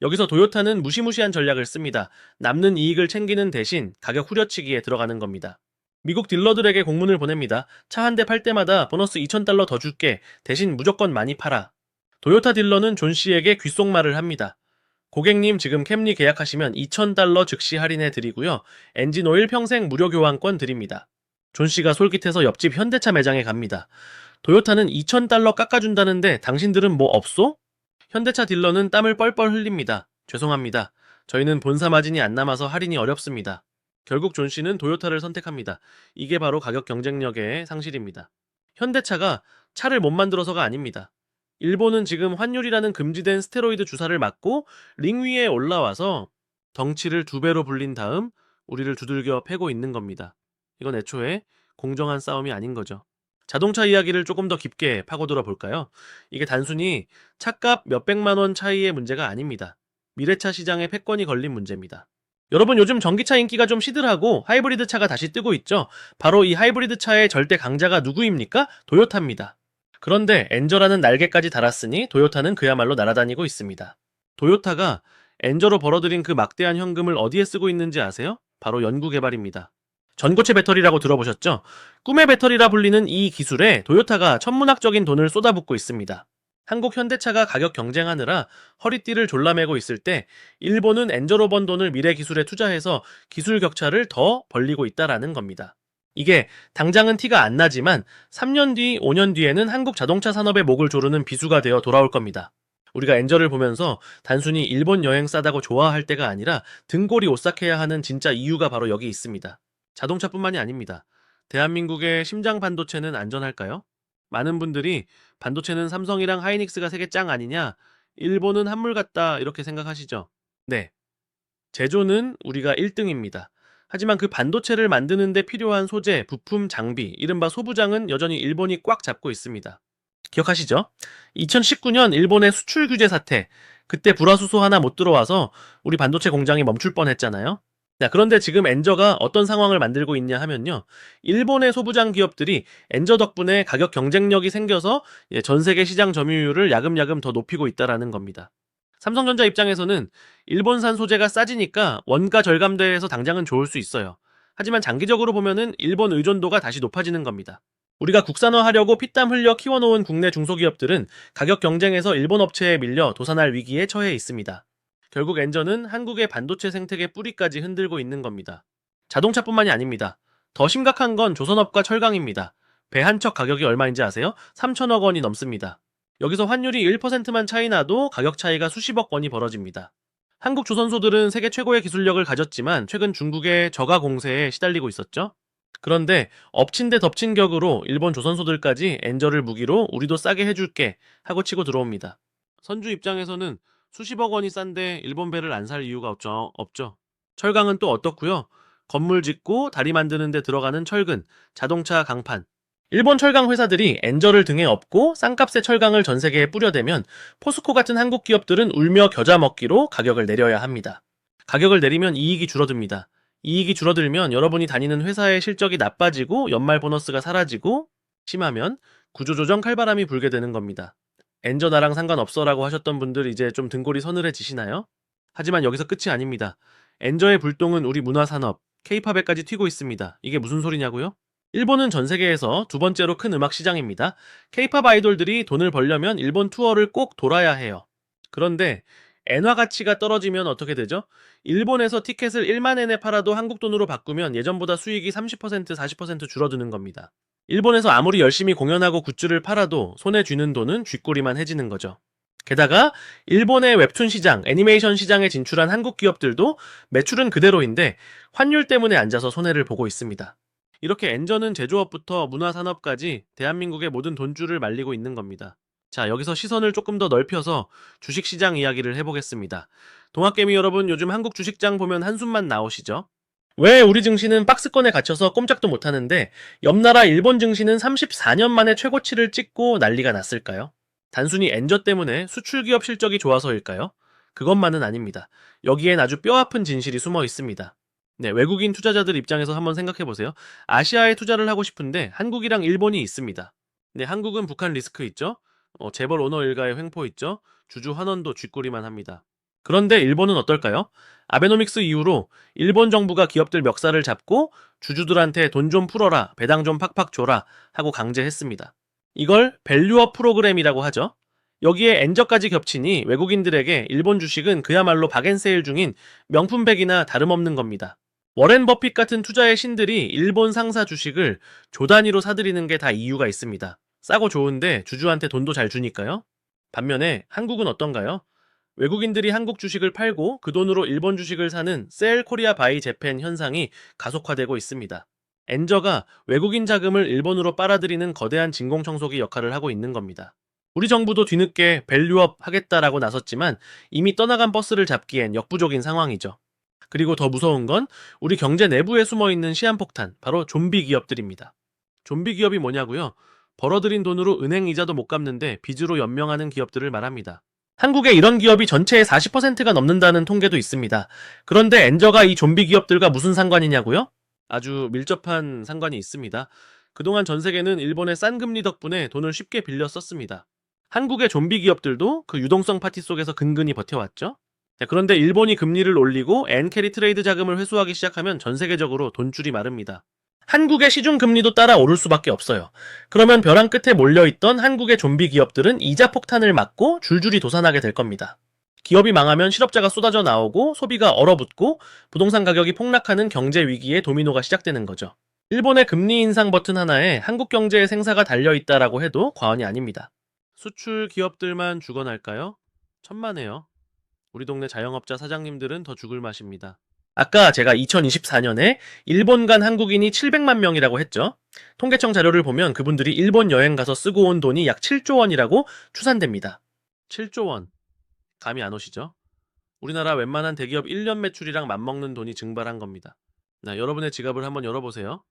여기서 도요타는 무시무시한 전략을 씁니다. 남는 이익을 챙기는 대신 가격 후려치기에 들어가는 겁니다. 미국 딜러들에게 공문을 보냅니다. 차 한 대 팔 때마다 보너스 2,000달러 더 줄게. 대신 무조건 많이 팔아. 도요타 딜러는 존 씨에게 귓속말을 합니다. 고객님 지금 캠리 계약하시면 2,000달러 즉시 할인해 드리고요. 엔진오일 평생 무료 교환권 드립니다. 존 씨가 솔깃해서 옆집 현대차 매장에 갑니다. 도요타는 2,000달러 깎아준다는데 당신들은 뭐 없소? 현대차 딜러는 땀을 뻘뻘 흘립니다. 죄송합니다. 저희는 본사 마진이 안 남아서 할인이 어렵습니다. 결국 존 씨는 도요타를 선택합니다. 이게 바로 가격 경쟁력의 상실입니다. 현대차가 차를 못 만들어서가 아닙니다. 일본은 지금 환율이라는 금지된 스테로이드 주사를 맞고 링 위에 올라와서 덩치를 2배로 불린 다음 우리를 두들겨 패고 있는 겁니다. 이건 애초에 공정한 싸움이 아닌 거죠. 자동차 이야기를 조금 더 깊게 파고들어 볼까요? 이게 단순히 차값 몇백만 원 차이의 문제가 아닙니다. 미래차 시장에 패권이 걸린 문제입니다. 여러분 요즘 전기차 인기가 좀 시들하고 하이브리드 차가 다시 뜨고 있죠? 바로 이 하이브리드 차의 절대 강자가 누구입니까? 도요타입니다. 그런데 엔저라는 날개까지 달았으니 도요타는 그야말로 날아다니고 있습니다. 도요타가 엔저로 벌어들인 그 막대한 현금을 어디에 쓰고 있는지 아세요? 바로 연구개발입니다. 전고체 배터리라고 들어보셨죠? 꿈의 배터리라 불리는 이 기술에 도요타가 천문학적인 돈을 쏟아붓고 있습니다. 한국 현대차가 가격 경쟁하느라 허리띠를 졸라매고 있을 때 일본은 엔저로 번 돈을 미래 기술에 투자해서 기술 격차를 더 벌리고 있다라는 겁니다. 이게 당장은 티가 안 나지만 3년 뒤, 5년 뒤에는 한국 자동차 산업의 목을 조르는 비수가 되어 돌아올 겁니다. 우리가 엔저를 보면서 단순히 일본 여행 싸다고 좋아할 때가 아니라 등골이 오싹해야 하는 진짜 이유가 바로 여기 있습니다. 자동차뿐만이 아닙니다. 대한민국의 심장 반도체는 안전할까요? 많은 분들이 반도체는 삼성이랑 하이닉스가 세계 짱 아니냐? 일본은 한물 같다 이렇게 생각하시죠? 네. 제조는 우리가 1등입니다. 하지만 그 반도체를 만드는 데 필요한 소재, 부품, 장비, 이른바 소부장은 여전히 일본이 꽉 잡고 있습니다. 기억하시죠? 2019년 일본의 수출 규제 사태, 그때 불화수소 하나 못 들어와서 우리 반도체 공장이 멈출 뻔했잖아요. 자, 그런데 지금 엔저가 어떤 상황을 만들고 있냐 하면요. 일본의 소부장 기업들이 엔저 덕분에 가격 경쟁력이 생겨서 전 세계 시장 점유율을 야금야금 더 높이고 있다라는 겁니다. 삼성전자 입장에서는 일본산 소재가 싸지니까 원가 절감돼서 당장은 좋을 수 있어요. 하지만 장기적으로 보면은 일본 의존도가 다시 높아지는 겁니다. 우리가 국산화하려고 피땀 흘려 키워놓은 국내 중소기업들은 가격 경쟁에서 일본 업체에 밀려 도산할 위기에 처해 있습니다. 결국 엔저는 한국의 반도체 생태계 뿌리까지 흔들고 있는 겁니다. 자동차뿐만이 아닙니다. 더 심각한 건 조선업과 철강입니다. 배 한 척 가격이 얼마인지 아세요? 3천억 원이 넘습니다. 여기서 환율이 1%만 차이 나도 가격 차이가 수십억 원이 벌어집니다. 한국 조선소들은 세계 최고의 기술력을 가졌지만 최근 중국의 저가 공세에 시달리고 있었죠. 그런데 엎친 데 덮친 격으로 일본 조선소들까지 엔저를 무기로 우리도 싸게 해줄게 하고 치고 들어옵니다. 선주 입장에서는 수십억 원이 싼데 일본 배를 안 살 이유가 없죠. 철강은 또 어떻고요? 건물 짓고 다리 만드는 데 들어가는 철근, 자동차 강판. 일본 철강 회사들이 엔저를 등에 업고 싼값의 철강을 전 세계에 뿌려대면 포스코 같은 한국 기업들은 울며 겨자 먹기로 가격을 내려야 합니다. 가격을 내리면 이익이 줄어듭니다. 이익이 줄어들면 여러분이 다니는 회사의 실적이 나빠지고 연말 보너스가 사라지고 심하면 구조조정 칼바람이 불게 되는 겁니다. 엔저 나랑 상관없어라고 하셨던 분들 이제 좀 등골이 서늘해지시나요? 하지만 여기서 끝이 아닙니다. 엔저의 불똥은 우리 문화산업, 케이팝에까지 튀고 있습니다. 이게 무슨 소리냐고요? 일본은 전 세계에서 두 번째로 큰 음악 시장입니다. 케이팝 아이돌들이 돈을 벌려면 일본 투어를 꼭 돌아야 해요. 그런데 엔화 가치가 떨어지면 어떻게 되죠? 일본에서 티켓을 1만 엔에 팔아도 한국 돈으로 바꾸면 예전보다 수익이 30%, 40% 줄어드는 겁니다. 일본에서 아무리 열심히 공연하고 굿즈를 팔아도 손에 쥐는 돈은 쥐꼬리만 해지는 거죠. 게다가 일본의 웹툰 시장, 애니메이션 시장에 진출한 한국 기업들도 매출은 그대로인데 환율 때문에 앉아서 손해를 보고 있습니다. 이렇게 엔저는 제조업부터 문화산업까지 대한민국의 모든 돈줄을 말리고 있는 겁니다. 자, 여기서 시선을 조금 더 넓혀서 주식시장 이야기를 해보겠습니다. 동학개미 여러분, 요즘 한국 주식장 보면 한숨만 나오시죠? 왜 우리 증시는 박스권에 갇혀서 꼼짝도 못하는데 옆나라 일본 증시는 34년 만에 최고치를 찍고 난리가 났을까요? 단순히 엔저 때문에 수출기업 실적이 좋아서일까요? 그것만은 아닙니다. 여기엔 아주 뼈아픈 진실이 숨어 있습니다. 네, 외국인 투자자들 입장에서 한번 생각해보세요. 아시아에 투자를 하고 싶은데 한국이랑 일본이 있습니다. 네, 한국은 북한 리스크 있죠? 재벌 오너 일가의 횡포 있죠? 주주 환원도 쥐꼬리만 합니다. 그런데 일본은 어떨까요? 아베노믹스 이후로 일본 정부가 기업들 멱살을 잡고 주주들한테 돈 좀 풀어라, 배당 좀 팍팍 줘라 하고 강제했습니다. 이걸 밸류업 프로그램이라고 하죠. 여기에 엔저까지 겹치니 외국인들에게 일본 주식은 그야말로 박앤세일 중인 명품백이나 다름없는 겁니다. 워렌 버핏 같은 투자의 신들이 일본 상사 주식을 조 단위로 사들이는 게 다 이유가 있습니다. 싸고 좋은데 주주한테 돈도 잘 주니까요. 반면에 한국은 어떤가요? 외국인들이 한국 주식을 팔고 그 돈으로 일본 주식을 사는 셀 코리아 바이 재팬 현상이 가속화되고 있습니다. 엔저가 외국인 자금을 일본으로 빨아들이는 거대한 진공청소기 역할을 하고 있는 겁니다. 우리 정부도 뒤늦게 밸류업 하겠다라고 나섰지만 이미 떠나간 버스를 잡기엔 역부족인 상황이죠. 그리고 더 무서운 건 우리 경제 내부에 숨어있는 시한폭탄, 바로 좀비 기업들입니다. 좀비 기업이 뭐냐고요? 벌어들인 돈으로 은행 이자도 못 갚는데 빚으로 연명하는 기업들을 말합니다. 한국에 이런 기업이 전체의 40%가 넘는다는 통계도 있습니다. 그런데 엔저가 이 좀비 기업들과 무슨 상관이냐고요? 아주 밀접한 상관이 있습니다. 그동안 전 세계는 일본의 싼 금리 덕분에 돈을 쉽게 빌려 썼습니다. 한국의 좀비 기업들도 그 유동성 파티 속에서 근근히 버텨왔죠. 자, 그런데 일본이 금리를 올리고 엔캐리 트레이드 자금을 회수하기 시작하면 전 세계적으로 돈줄이 마릅니다. 한국의 시중 금리도 따라 오를 수밖에 없어요. 그러면 벼랑 끝에 몰려있던 한국의 좀비 기업들은 이자 폭탄을 맞고 줄줄이 도산하게 될 겁니다. 기업이 망하면 실업자가 쏟아져 나오고 소비가 얼어붙고 부동산 가격이 폭락하는 경제 위기의 도미노가 시작되는 거죠. 일본의 금리 인상 버튼 하나에 한국 경제의 생사가 달려있다라고 해도 과언이 아닙니다. 수출 기업들만 죽어날까요? 천만에요. 우리 동네 자영업자 사장님들은 더 죽을 맛입니다. 아까 제가 2024년에 일본 간 한국인이 700만 명이라고 했죠. 통계청 자료를 보면 그분들이 일본 여행 가서 쓰고 온 돈이 약 7조 원이라고 추산됩니다. 7조 원. 감이 안 오시죠? 우리나라 웬만한 대기업 1년 매출이랑 맞먹는 돈이 증발한 겁니다. 여러분의 지갑을 한번 열어보세요.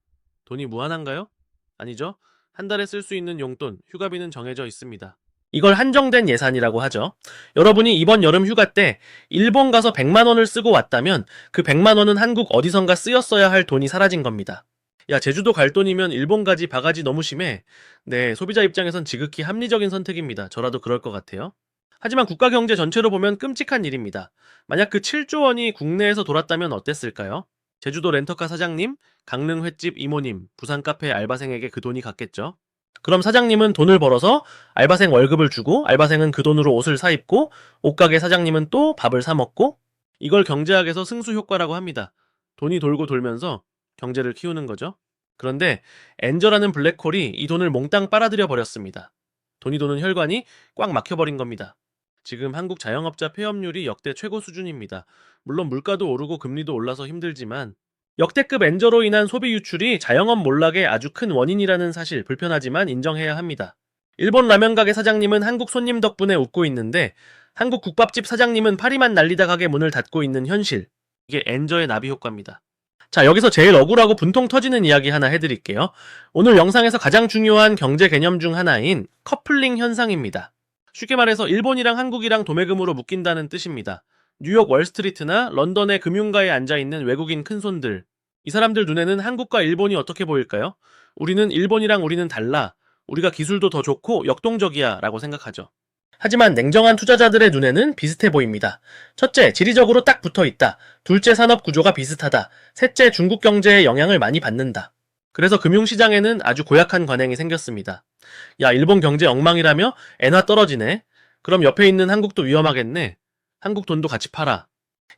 돈이 무한한가요? 아니죠. 한 달에 쓸 수 있는 용돈, 휴가비는 정해져 있습니다. 이걸 한정된 예산이라고 하죠. 여러분이 이번 여름 휴가 때 일본 가서 100만 원을 쓰고 왔다면 그 100만 원은 한국 어디선가 쓰였어야 할 돈이 사라진 겁니다. 야, 제주도 갈 돈이면 일본 가지 바가지 너무 심해. 네, 소비자 입장에선 지극히 합리적인 선택입니다. 저라도 그럴 것 같아요. 하지만 국가 경제 전체로 보면 끔찍한 일입니다. 만약 그 7조 원이 국내에서 돌았다면 어땠을까요? 제주도 렌터카 사장님, 강릉 횟집 이모님, 부산 카페 알바생에게 그 돈이 갔겠죠. 그럼 사장님은 돈을 벌어서 알바생 월급을 주고 알바생은 그 돈으로 옷을 사입고 옷가게 사장님은 또 밥을 사 먹고, 이걸 경제학에서 승수 효과라고 합니다. 돈이 돌고 돌면서 경제를 키우는 거죠. 그런데 엔저라는 블랙홀이 이 돈을 몽땅 빨아들여 버렸습니다. 돈이 도는 혈관이 꽉 막혀버린 겁니다. 지금 한국 자영업자 폐업률이 역대 최고 수준입니다. 물론 물가도 오르고 금리도 올라서 힘들지만 역대급 엔저로 인한 소비 유출이 자영업 몰락의 아주 큰 원인이라는 사실 불편하지만 인정해야 합니다. 일본 라면 가게 사장님은 한국 손님 덕분에 웃고 있는데 한국 국밥집 사장님은 파리만 날리다 가게 문을 닫고 있는 현실. 이게 엔저의 나비 효과입니다. 자, 여기서 제일 억울하고 분통 터지는 이야기 하나 해드릴게요. 오늘 영상에서 가장 중요한 경제 개념 중 하나인 커플링 현상입니다. 쉽게 말해서 일본이랑 한국이랑 도매금으로 묶인다는 뜻입니다. 뉴욕 월스트리트나 런던의 금융가에 앉아있는 외국인 큰손들. 이 사람들 눈에는 한국과 일본이 어떻게 보일까요? 우리는 달라. 우리가 기술도 더 좋고 역동적이야 라고 생각하죠. 하지만 냉정한 투자자들의 눈에는 비슷해 보입니다. 첫째, 지리적으로 딱 붙어있다. 둘째, 산업 구조가 비슷하다. 셋째, 중국 경제에 영향을 많이 받는다. 그래서 금융시장에는 아주 고약한 관행이 생겼습니다. 야, 일본 경제 엉망이라며? 엔화 떨어지네. 그럼 옆에 있는 한국도 위험하겠네. 한국 돈도 같이 팔아.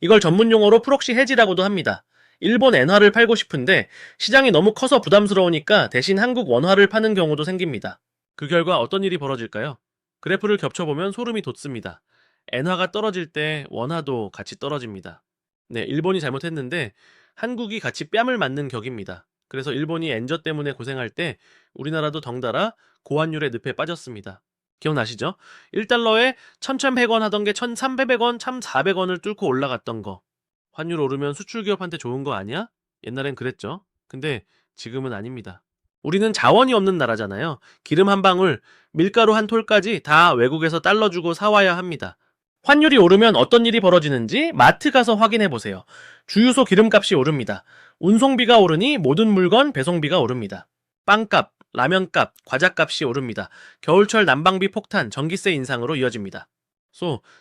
이걸 전문용어로 프록시 해지라고도 합니다. 일본 엔화를 팔고 싶은데 시장이 너무 커서 부담스러우니까 대신 한국 원화를 파는 경우도 생깁니다. 그 결과 어떤 일이 벌어질까요? 그래프를 겹쳐보면 소름이 돋습니다. 엔화가 떨어질 때 원화도 같이 떨어집니다. 네, 일본이 잘못했는데 한국이 같이 뺨을 맞는 격입니다. 그래서 일본이 엔저 때문에 고생할 때 우리나라도 덩달아 고환율의 늪에 빠졌습니다. 기억나시죠? 1달러에 1100원 하던 게 1300원, 1400원을 뚫고 올라갔던 거. 환율 오르면 수출기업한테 좋은 거 아니야? 옛날엔 그랬죠. 근데 지금은 아닙니다. 우리는 자원이 없는 나라잖아요. 기름 한 방울, 밀가루 한 톨까지 다 외국에서 달러 주고 사와야 합니다. 환율이 오르면 어떤 일이 벌어지는지 마트 가서 확인해 보세요. 주유소 기름값이 오릅니다. 운송비가 오르니 모든 물건 배송비가 오릅니다. 빵값, 라면값, 과자값이 오릅니다. 겨울철 난방비 폭탄, 전기세 인상으로 이어집니다.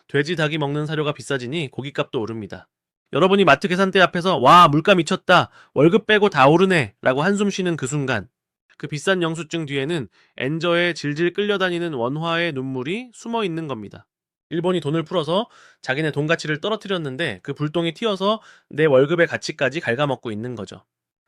돼지 닭이 먹는 사료가 비싸지니 고기값도 오릅니다. 여러분이 마트 계산대 앞에서 와, 물가 미쳤다, 월급 빼고 다 오르네 라고 한숨 쉬는 그 순간, 그 비싼 영수증 뒤에는 엔저에 질질 끌려다니는 원화의 눈물이 숨어 있는 겁니다. 일본이 돈을 풀어서 자기네 돈 가치를 떨어뜨렸는데 그 불똥이 튀어서 내 월급의 가치까지 갉아먹고 있는 거죠.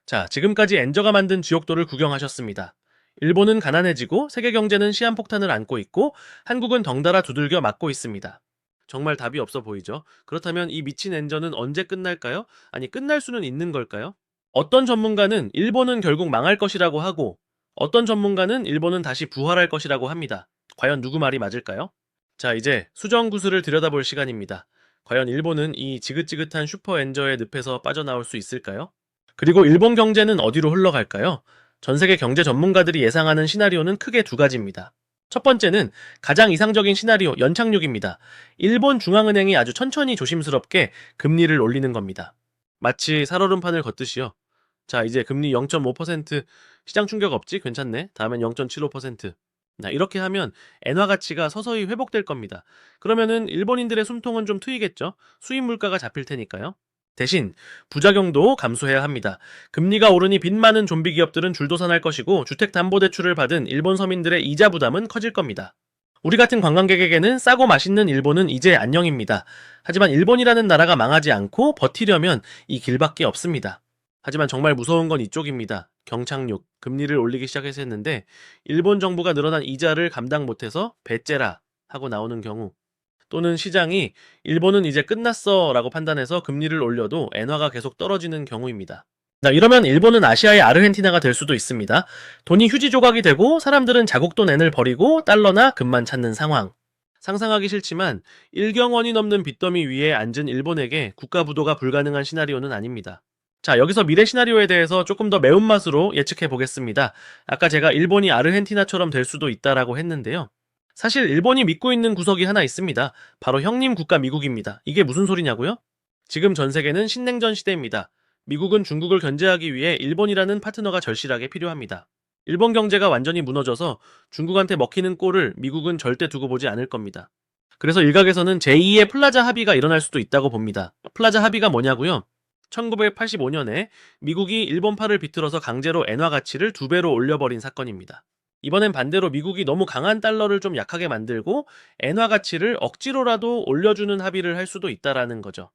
자, 지금까지 엔저가 만든 지옥도를 구경하셨습니다. 일본은 가난해지고 세계 경제는 시한폭탄을 안고 있고 한국은 덩달아 두들겨 맞고 있습니다. 정말 답이 없어 보이죠? 그렇다면 이 미친 엔저는 언제 끝날까요? 아니, 끝날 수는 있는 걸까요? 어떤 전문가는 일본은 결국 망할 것이라고 하고 어떤 전문가는 일본은 다시 부활할 것이라고 합니다. 과연 누구 말이 맞을까요? 자, 이제 수정구슬을 들여다볼 시간입니다. 과연 일본은 이 지긋지긋한 슈퍼 엔저의 늪에서 빠져나올 수 있을까요? 그리고 일본 경제는 어디로 흘러갈까요? 전 세계 경제 전문가들이 예상하는 시나리오는 크게 두 가지입니다. 첫 번째는 가장 이상적인 시나리오 연착륙입니다. 일본 중앙은행이 아주 천천히 조심스럽게 금리를 올리는 겁니다. 마치 살얼음판을 걷듯이요. 자, 이제 금리 0.5%, 시장 충격 없지? 괜찮네. 다음엔 0.75%. 이렇게 하면 엔화 가치가 서서히 회복될 겁니다. 그러면은 일본인들의 숨통은 좀 트이겠죠? 수입 물가가 잡힐 테니까요. 대신 부작용도 감수해야 합니다. 금리가 오르니 빚 많은 좀비 기업들은 줄도산할 것이고 주택담보대출을 받은 일본 서민들의 이자 부담은 커질 겁니다. 우리 같은 관광객에게는 싸고 맛있는 일본은 이제 안녕입니다. 하지만 일본이라는 나라가 망하지 않고 버티려면 이 길밖에 없습니다. 하지만 정말 무서운 건 이쪽입니다. 경착륙, 금리를 올리기 시작해서 했는데 일본 정부가 늘어난 이자를 감당 못해서 배째라 하고 나오는 경우, 또는 시장이 일본은 이제 끝났어 라고 판단해서 금리를 올려도 엔화가 계속 떨어지는 경우입니다. 이러면 일본은 아시아의 아르헨티나가 될 수도 있습니다. 돈이 휴지 조각이 되고 사람들은 자국돈 엔을 버리고 달러나 금만 찾는 상황. 상상하기 싫지만 일경원이 넘는 빚더미 위에 앉은 일본에게 국가 부도가 불가능한 시나리오는 아닙니다. 자, 여기서 미래 시나리오에 대해서 조금 더 매운맛으로 예측해 보겠습니다. 아까 제가 일본이 아르헨티나처럼 될 수도 있다라고 했는데요. 사실 일본이 믿고 있는 구석이 하나 있습니다. 바로 형님 국가 미국입니다. 이게 무슨 소리냐고요? 지금 전 세계는 신냉전 시대입니다. 미국은 중국을 견제하기 위해 일본이라는 파트너가 절실하게 필요합니다. 일본 경제가 완전히 무너져서 중국한테 먹히는 꼴을 미국은 절대 두고 보지 않을 겁니다. 그래서 일각에서는 제2의 플라자 합의가 일어날 수도 있다고 봅니다. 플라자 합의가 뭐냐고요? 1985년에 미국이 일본파를 비틀어서 강제로 엔화 가치를 2배로 올려버린 사건입니다. 이번엔 반대로 미국이 너무 강한 달러를 좀 약하게 만들고 엔화 가치를 억지로라도 올려주는 합의를 할 수도 있다라는 거죠.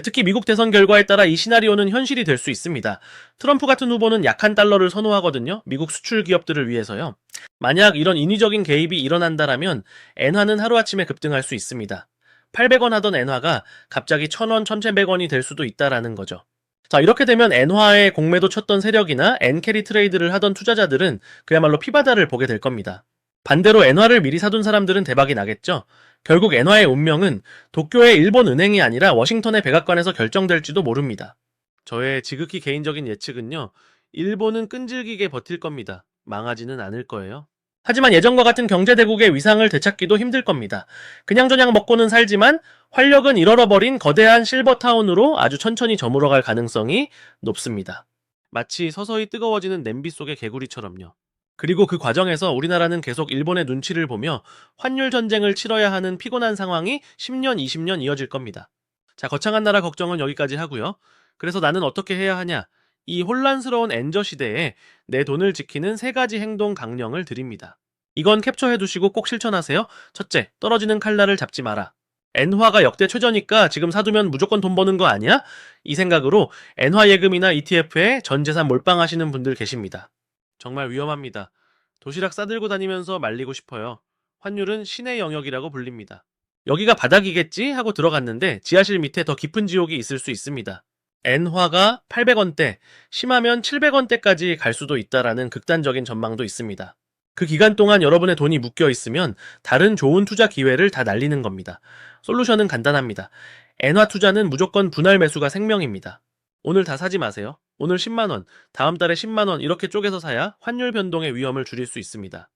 특히 미국 대선 결과에 따라 이 시나리오는 현실이 될 수 있습니다. 트럼프 같은 후보는 약한 달러를 선호하거든요. 미국 수출 기업들을 위해서요. 만약 이런 인위적인 개입이 일어난다라면 엔화는 하루아침에 급등할 수 있습니다. 800원 하던 엔화가 갑자기 1000원, 1100원이 될 수도 있다라는 거죠. 자, 이렇게 되면 엔화에 공매도 쳤던 세력이나 엔캐리 트레이드를 하던 투자자들은 그야말로 피바다를 보게 될 겁니다. 반대로 엔화를 미리 사둔 사람들은 대박이 나겠죠. 결국 엔화의 운명은 도쿄의 일본 은행이 아니라 워싱턴의 백악관에서 결정될지도 모릅니다. 저의 지극히 개인적인 예측은요, 일본은 끈질기게 버틸 겁니다. 망하지는 않을 거예요. 하지만 예전과 같은 경제대국의 위상을 되찾기도 힘들 겁니다. 그냥저냥 먹고는 살지만 활력은 잃어버린 거대한 실버타운으로 아주 천천히 저물어갈 가능성이 높습니다. 마치 서서히 뜨거워지는 냄비 속의 개구리처럼요. 그리고 그 과정에서 우리나라는 계속 일본의 눈치를 보며 환율 전쟁을 치러야 하는 피곤한 상황이 10년, 20년 이어질 겁니다. 자, 거창한 나라 걱정은 여기까지 하고요. 그래서 나는 어떻게 해야 하냐? 이 혼란스러운 엔저 시대에 내 돈을 지키는 3가지 행동 강령을 드립니다. 이건 캡처해 두시고 꼭 실천하세요. 첫째, 떨어지는 칼날을 잡지 마라. 엔화가 역대 최저니까 지금 사두면 무조건 돈 버는 거 아니야? 이 생각으로 엔화 예금이나 ETF에 전 재산 몰빵하시는 분들 계십니다. 정말 위험합니다. 도시락 싸들고 다니면서 말리고 싶어요. 환율은 신의 영역이라고 불립니다. 여기가 바닥이겠지 하고 들어갔는데 지하실 밑에 더 깊은 지옥이 있을 수 있습니다. 엔화가 800원대, 심하면 700원대까지 갈 수도 있다라는 극단적인 전망도 있습니다. 그 기간 동안 여러분의 돈이 묶여 있으면 다른 좋은 투자 기회를 다 날리는 겁니다. 솔루션은 간단합니다. 엔화 투자는 무조건 분할 매수가 생명입니다. 오늘 다 사지 마세요. 오늘 10만원, 다음 달에 10만원 이렇게 쪼개서 사야 환율 변동의 위험을 줄일 수 있습니다.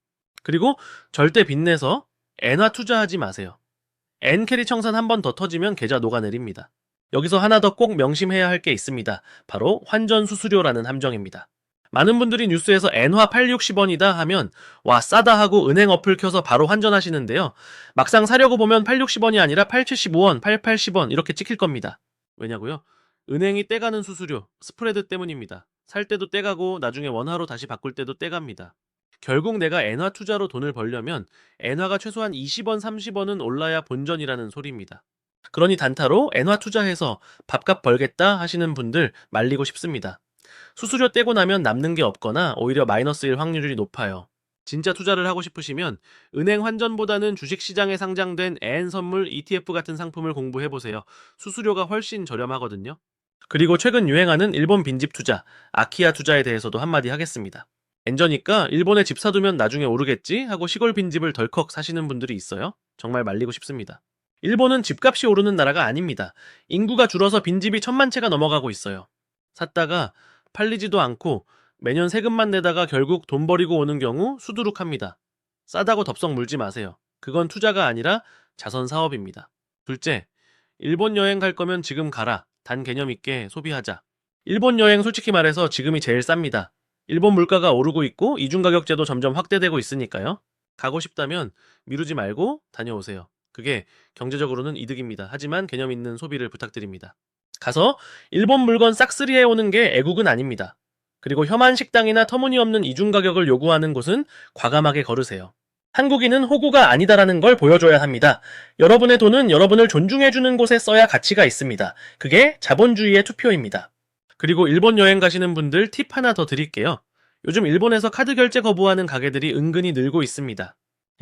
그리고 절대 빚내서 엔화 투자하지 마세요. 엔캐리 청산 한 번 더 터지면 계좌 녹아내립니다. 여기서 하나 더 꼭 명심해야 할 게 있습니다. 바로 환전 수수료라는 함정입니다. 많은 분들이 뉴스에서 엔화 860원이다 하면 와 싸다 하고 은행 어플 켜서 바로 환전하시는데요. 막상 사려고 보면 860원이 아니라 875원, 880원 이렇게 찍힐 겁니다. 왜냐고요? 은행이 떼가는 수수료, 스프레드 때문입니다. 살 때도 떼가고 나중에 원화로 다시 바꿀 때도 떼갑니다. 결국 내가 엔화 투자로 돈을 벌려면 엔화가 최소한 20원, 30원은 올라야 본전이라는 소리입니다. 그러니 단타로 엔화 투자해서 밥값 벌겠다 하시는 분들 말리고 싶습니다. 수수료 떼고 나면 남는 게 없거나 오히려 마이너스일 확률이 높아요. 진짜 투자를 하고 싶으시면 은행 환전보다는 주식시장에 상장된 엔 선물 ETF 같은 상품을 공부해보세요. 수수료가 훨씬 저렴하거든요. 그리고 최근 유행하는 일본 빈집 투자, 아키아 투자에 대해서도 한마디 하겠습니다. 엔저니까 일본에 집 사두면 나중에 오르겠지 하고 시골 빈집을 덜컥 사시는 분들이 있어요. 정말 말리고 싶습니다. 일본은 집값이 오르는 나라가 아닙니다. 인구가 줄어서 빈집이 1000만 채가 넘어가고 있어요. 샀다가 팔리지도 않고 매년 세금만 내다가 결국 돈 버리고 오는 경우 수두룩합니다. 싸다고 덥석 물지 마세요. 그건 투자가 아니라 자선 사업입니다. 둘째, 일본 여행 갈 거면 지금 가라. 단 개념 있게 소비하자. 일본 여행 솔직히 말해서 지금이 제일 쌉니다. 일본 물가가 오르고 있고 이중가격제도 점점 확대되고 있으니까요. 가고 싶다면 미루지 말고 다녀오세요. 그게 경제적으로는 이득입니다. 하지만 개념 있는 소비를 부탁드립니다. 가서 일본 물건 싹쓸이해 오는 게 애국은 아닙니다. 그리고 혐한 식당이나 터무니없는 이중 가격을 요구하는 곳은 과감하게 걸으세요. 한국인은 호구가 아니다라는 걸 보여줘야 합니다. 여러분의 돈은 여러분을 존중해주는 곳에 써야 가치가 있습니다. 그게 자본주의의 투표입니다. 그리고 일본 여행 가시는 분들 팁 하나 더 드릴게요. 요즘 일본에서 카드 결제 거부하는 가게들이 은근히 늘고 있습니다.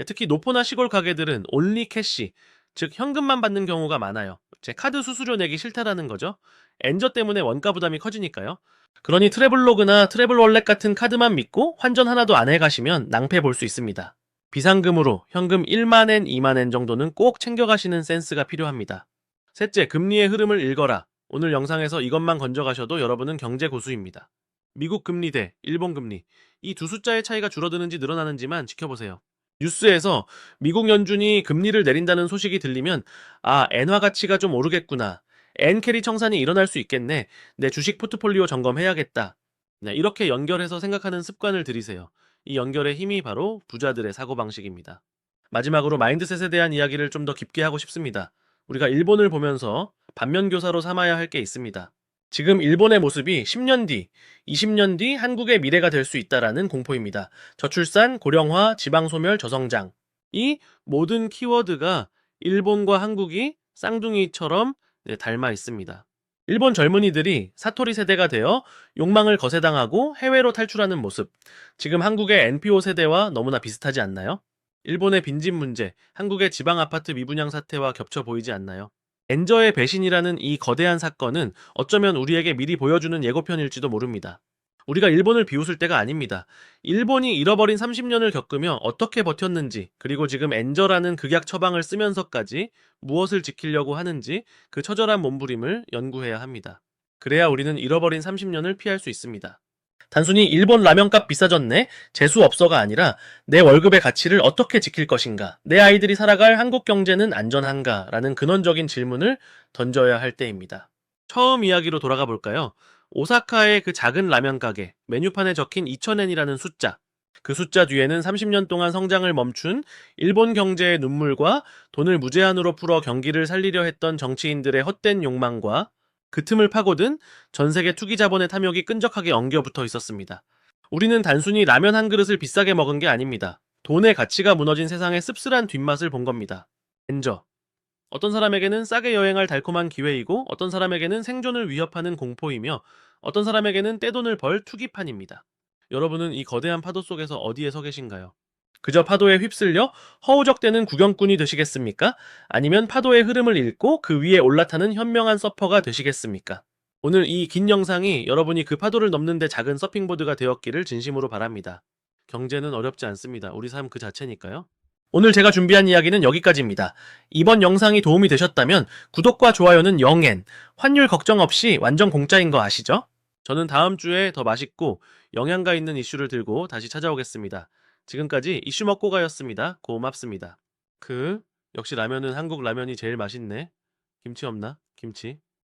특히 노포나 시골 가게들은 온리 캐시, 즉 현금만 받는 경우가 많아요. 제 카드 수수료 내기 싫다라는 거죠. 엔저 때문에 원가 부담이 커지니까요. 그러니 트래블로그나 트래블월렛 같은 카드만 믿고 환전 하나도 안 해가시면 낭패 볼 수 있습니다. 비상금으로 현금 1만엔, 2만엔 정도는 꼭 챙겨가시는 센스가 필요합니다. 셋째, 금리의 흐름을 읽어라. 오늘 영상에서 이것만 건져가셔도 여러분은 경제 고수입니다. 미국 금리 대 일본 금리, 이 두 숫자의 차이가 줄어드는지 늘어나는지만 지켜보세요. 뉴스에서 미국 연준이 금리를 내린다는 소식이 들리면 엔화 가치가 좀 오르겠구나. 엔캐리 청산이 일어날 수 있겠네. 내 주식 포트폴리오 점검해야겠다. 네, 이렇게 연결해서 생각하는 습관을 들이세요. 이 연결의 힘이 바로 부자들의 사고방식입니다. 마지막으로 마인드셋에 대한 이야기를 좀 더 깊게 하고 싶습니다. 우리가 일본을 보면서 반면교사로 삼아야 할 게 있습니다. 지금 일본의 모습이 10년 뒤, 20년 뒤 한국의 미래가 될 수 있다라는 공포입니다. 저출산, 고령화, 지방소멸, 저성장. 이 모든 키워드가 일본과 한국이 쌍둥이처럼 닮아 있습니다. 일본 젊은이들이 사토리 세대가 되어 욕망을 거세당하고 해외로 탈출하는 모습. 지금 한국의 NPO 세대와 너무나 비슷하지 않나요? 일본의 빈집 문제, 한국의 지방 아파트 미분양 사태와 겹쳐 보이지 않나요? 엔저의 배신이라는 이 거대한 사건은 어쩌면 우리에게 미리 보여주는 예고편일지도 모릅니다. 우리가 일본을 비웃을 때가 아닙니다. 일본이 잃어버린 30년을 겪으며 어떻게 버텼는지, 그리고 지금 엔저라는 극약 처방을 쓰면서까지 무엇을 지키려고 하는지 그 처절한 몸부림을 연구해야 합니다. 그래야 우리는 잃어버린 30년을 피할 수 있습니다. 단순히 일본 라면값 비싸졌네? 재수 없어가 아니라 내 월급의 가치를 어떻게 지킬 것인가? 내 아이들이 살아갈 한국 경제는 안전한가? 라는 근원적인 질문을 던져야 할 때입니다. 처음 이야기로 돌아가 볼까요? 오사카의 그 작은 라면 가게, 메뉴판에 적힌 2,000엔이라는 숫자. 그 숫자 뒤에는 30년 동안 성장을 멈춘 일본 경제의 눈물과 돈을 무제한으로 풀어 경기를 살리려 했던 정치인들의 헛된 욕망과 그 틈을 파고든 전 세계 투기 자본의 탐욕이 끈적하게 엉겨붙어 있었습니다. 우리는 단순히 라면 한 그릇을 비싸게 먹은 게 아닙니다. 돈의 가치가 무너진 세상의 씁쓸한 뒷맛을 본 겁니다. 엔저. 어떤 사람에게는 싸게 여행할 달콤한 기회이고 어떤 사람에게는 생존을 위협하는 공포이며 어떤 사람에게는 떼돈을 벌 투기판입니다. 여러분은 이 거대한 파도 속에서 어디에 서 계신가요? 그저 파도에 휩쓸려 허우적대는 구경꾼이 되시겠습니까? 아니면 파도의 흐름을 읽고 그 위에 올라타는 현명한 서퍼가 되시겠습니까? 오늘 이 긴 영상이 여러분이 그 파도를 넘는 데 작은 서핑보드가 되었기를 진심으로 바랍니다. 경제는 어렵지 않습니다. 우리 삶 그 자체니까요. 오늘 제가 준비한 이야기는 여기까지입니다. 이번 영상이 도움이 되셨다면 구독과 좋아요는 0엔, 환율 걱정 없이 완전 공짜인 거 아시죠? 저는 다음 주에 더 맛있고 영양가 있는 이슈를 들고 다시 찾아오겠습니다. 지금까지 이슈 먹고 가였습니다. 고맙습니다. 역시 라면은 한국 라면이 제일 맛있네. 김치 없나? 김치.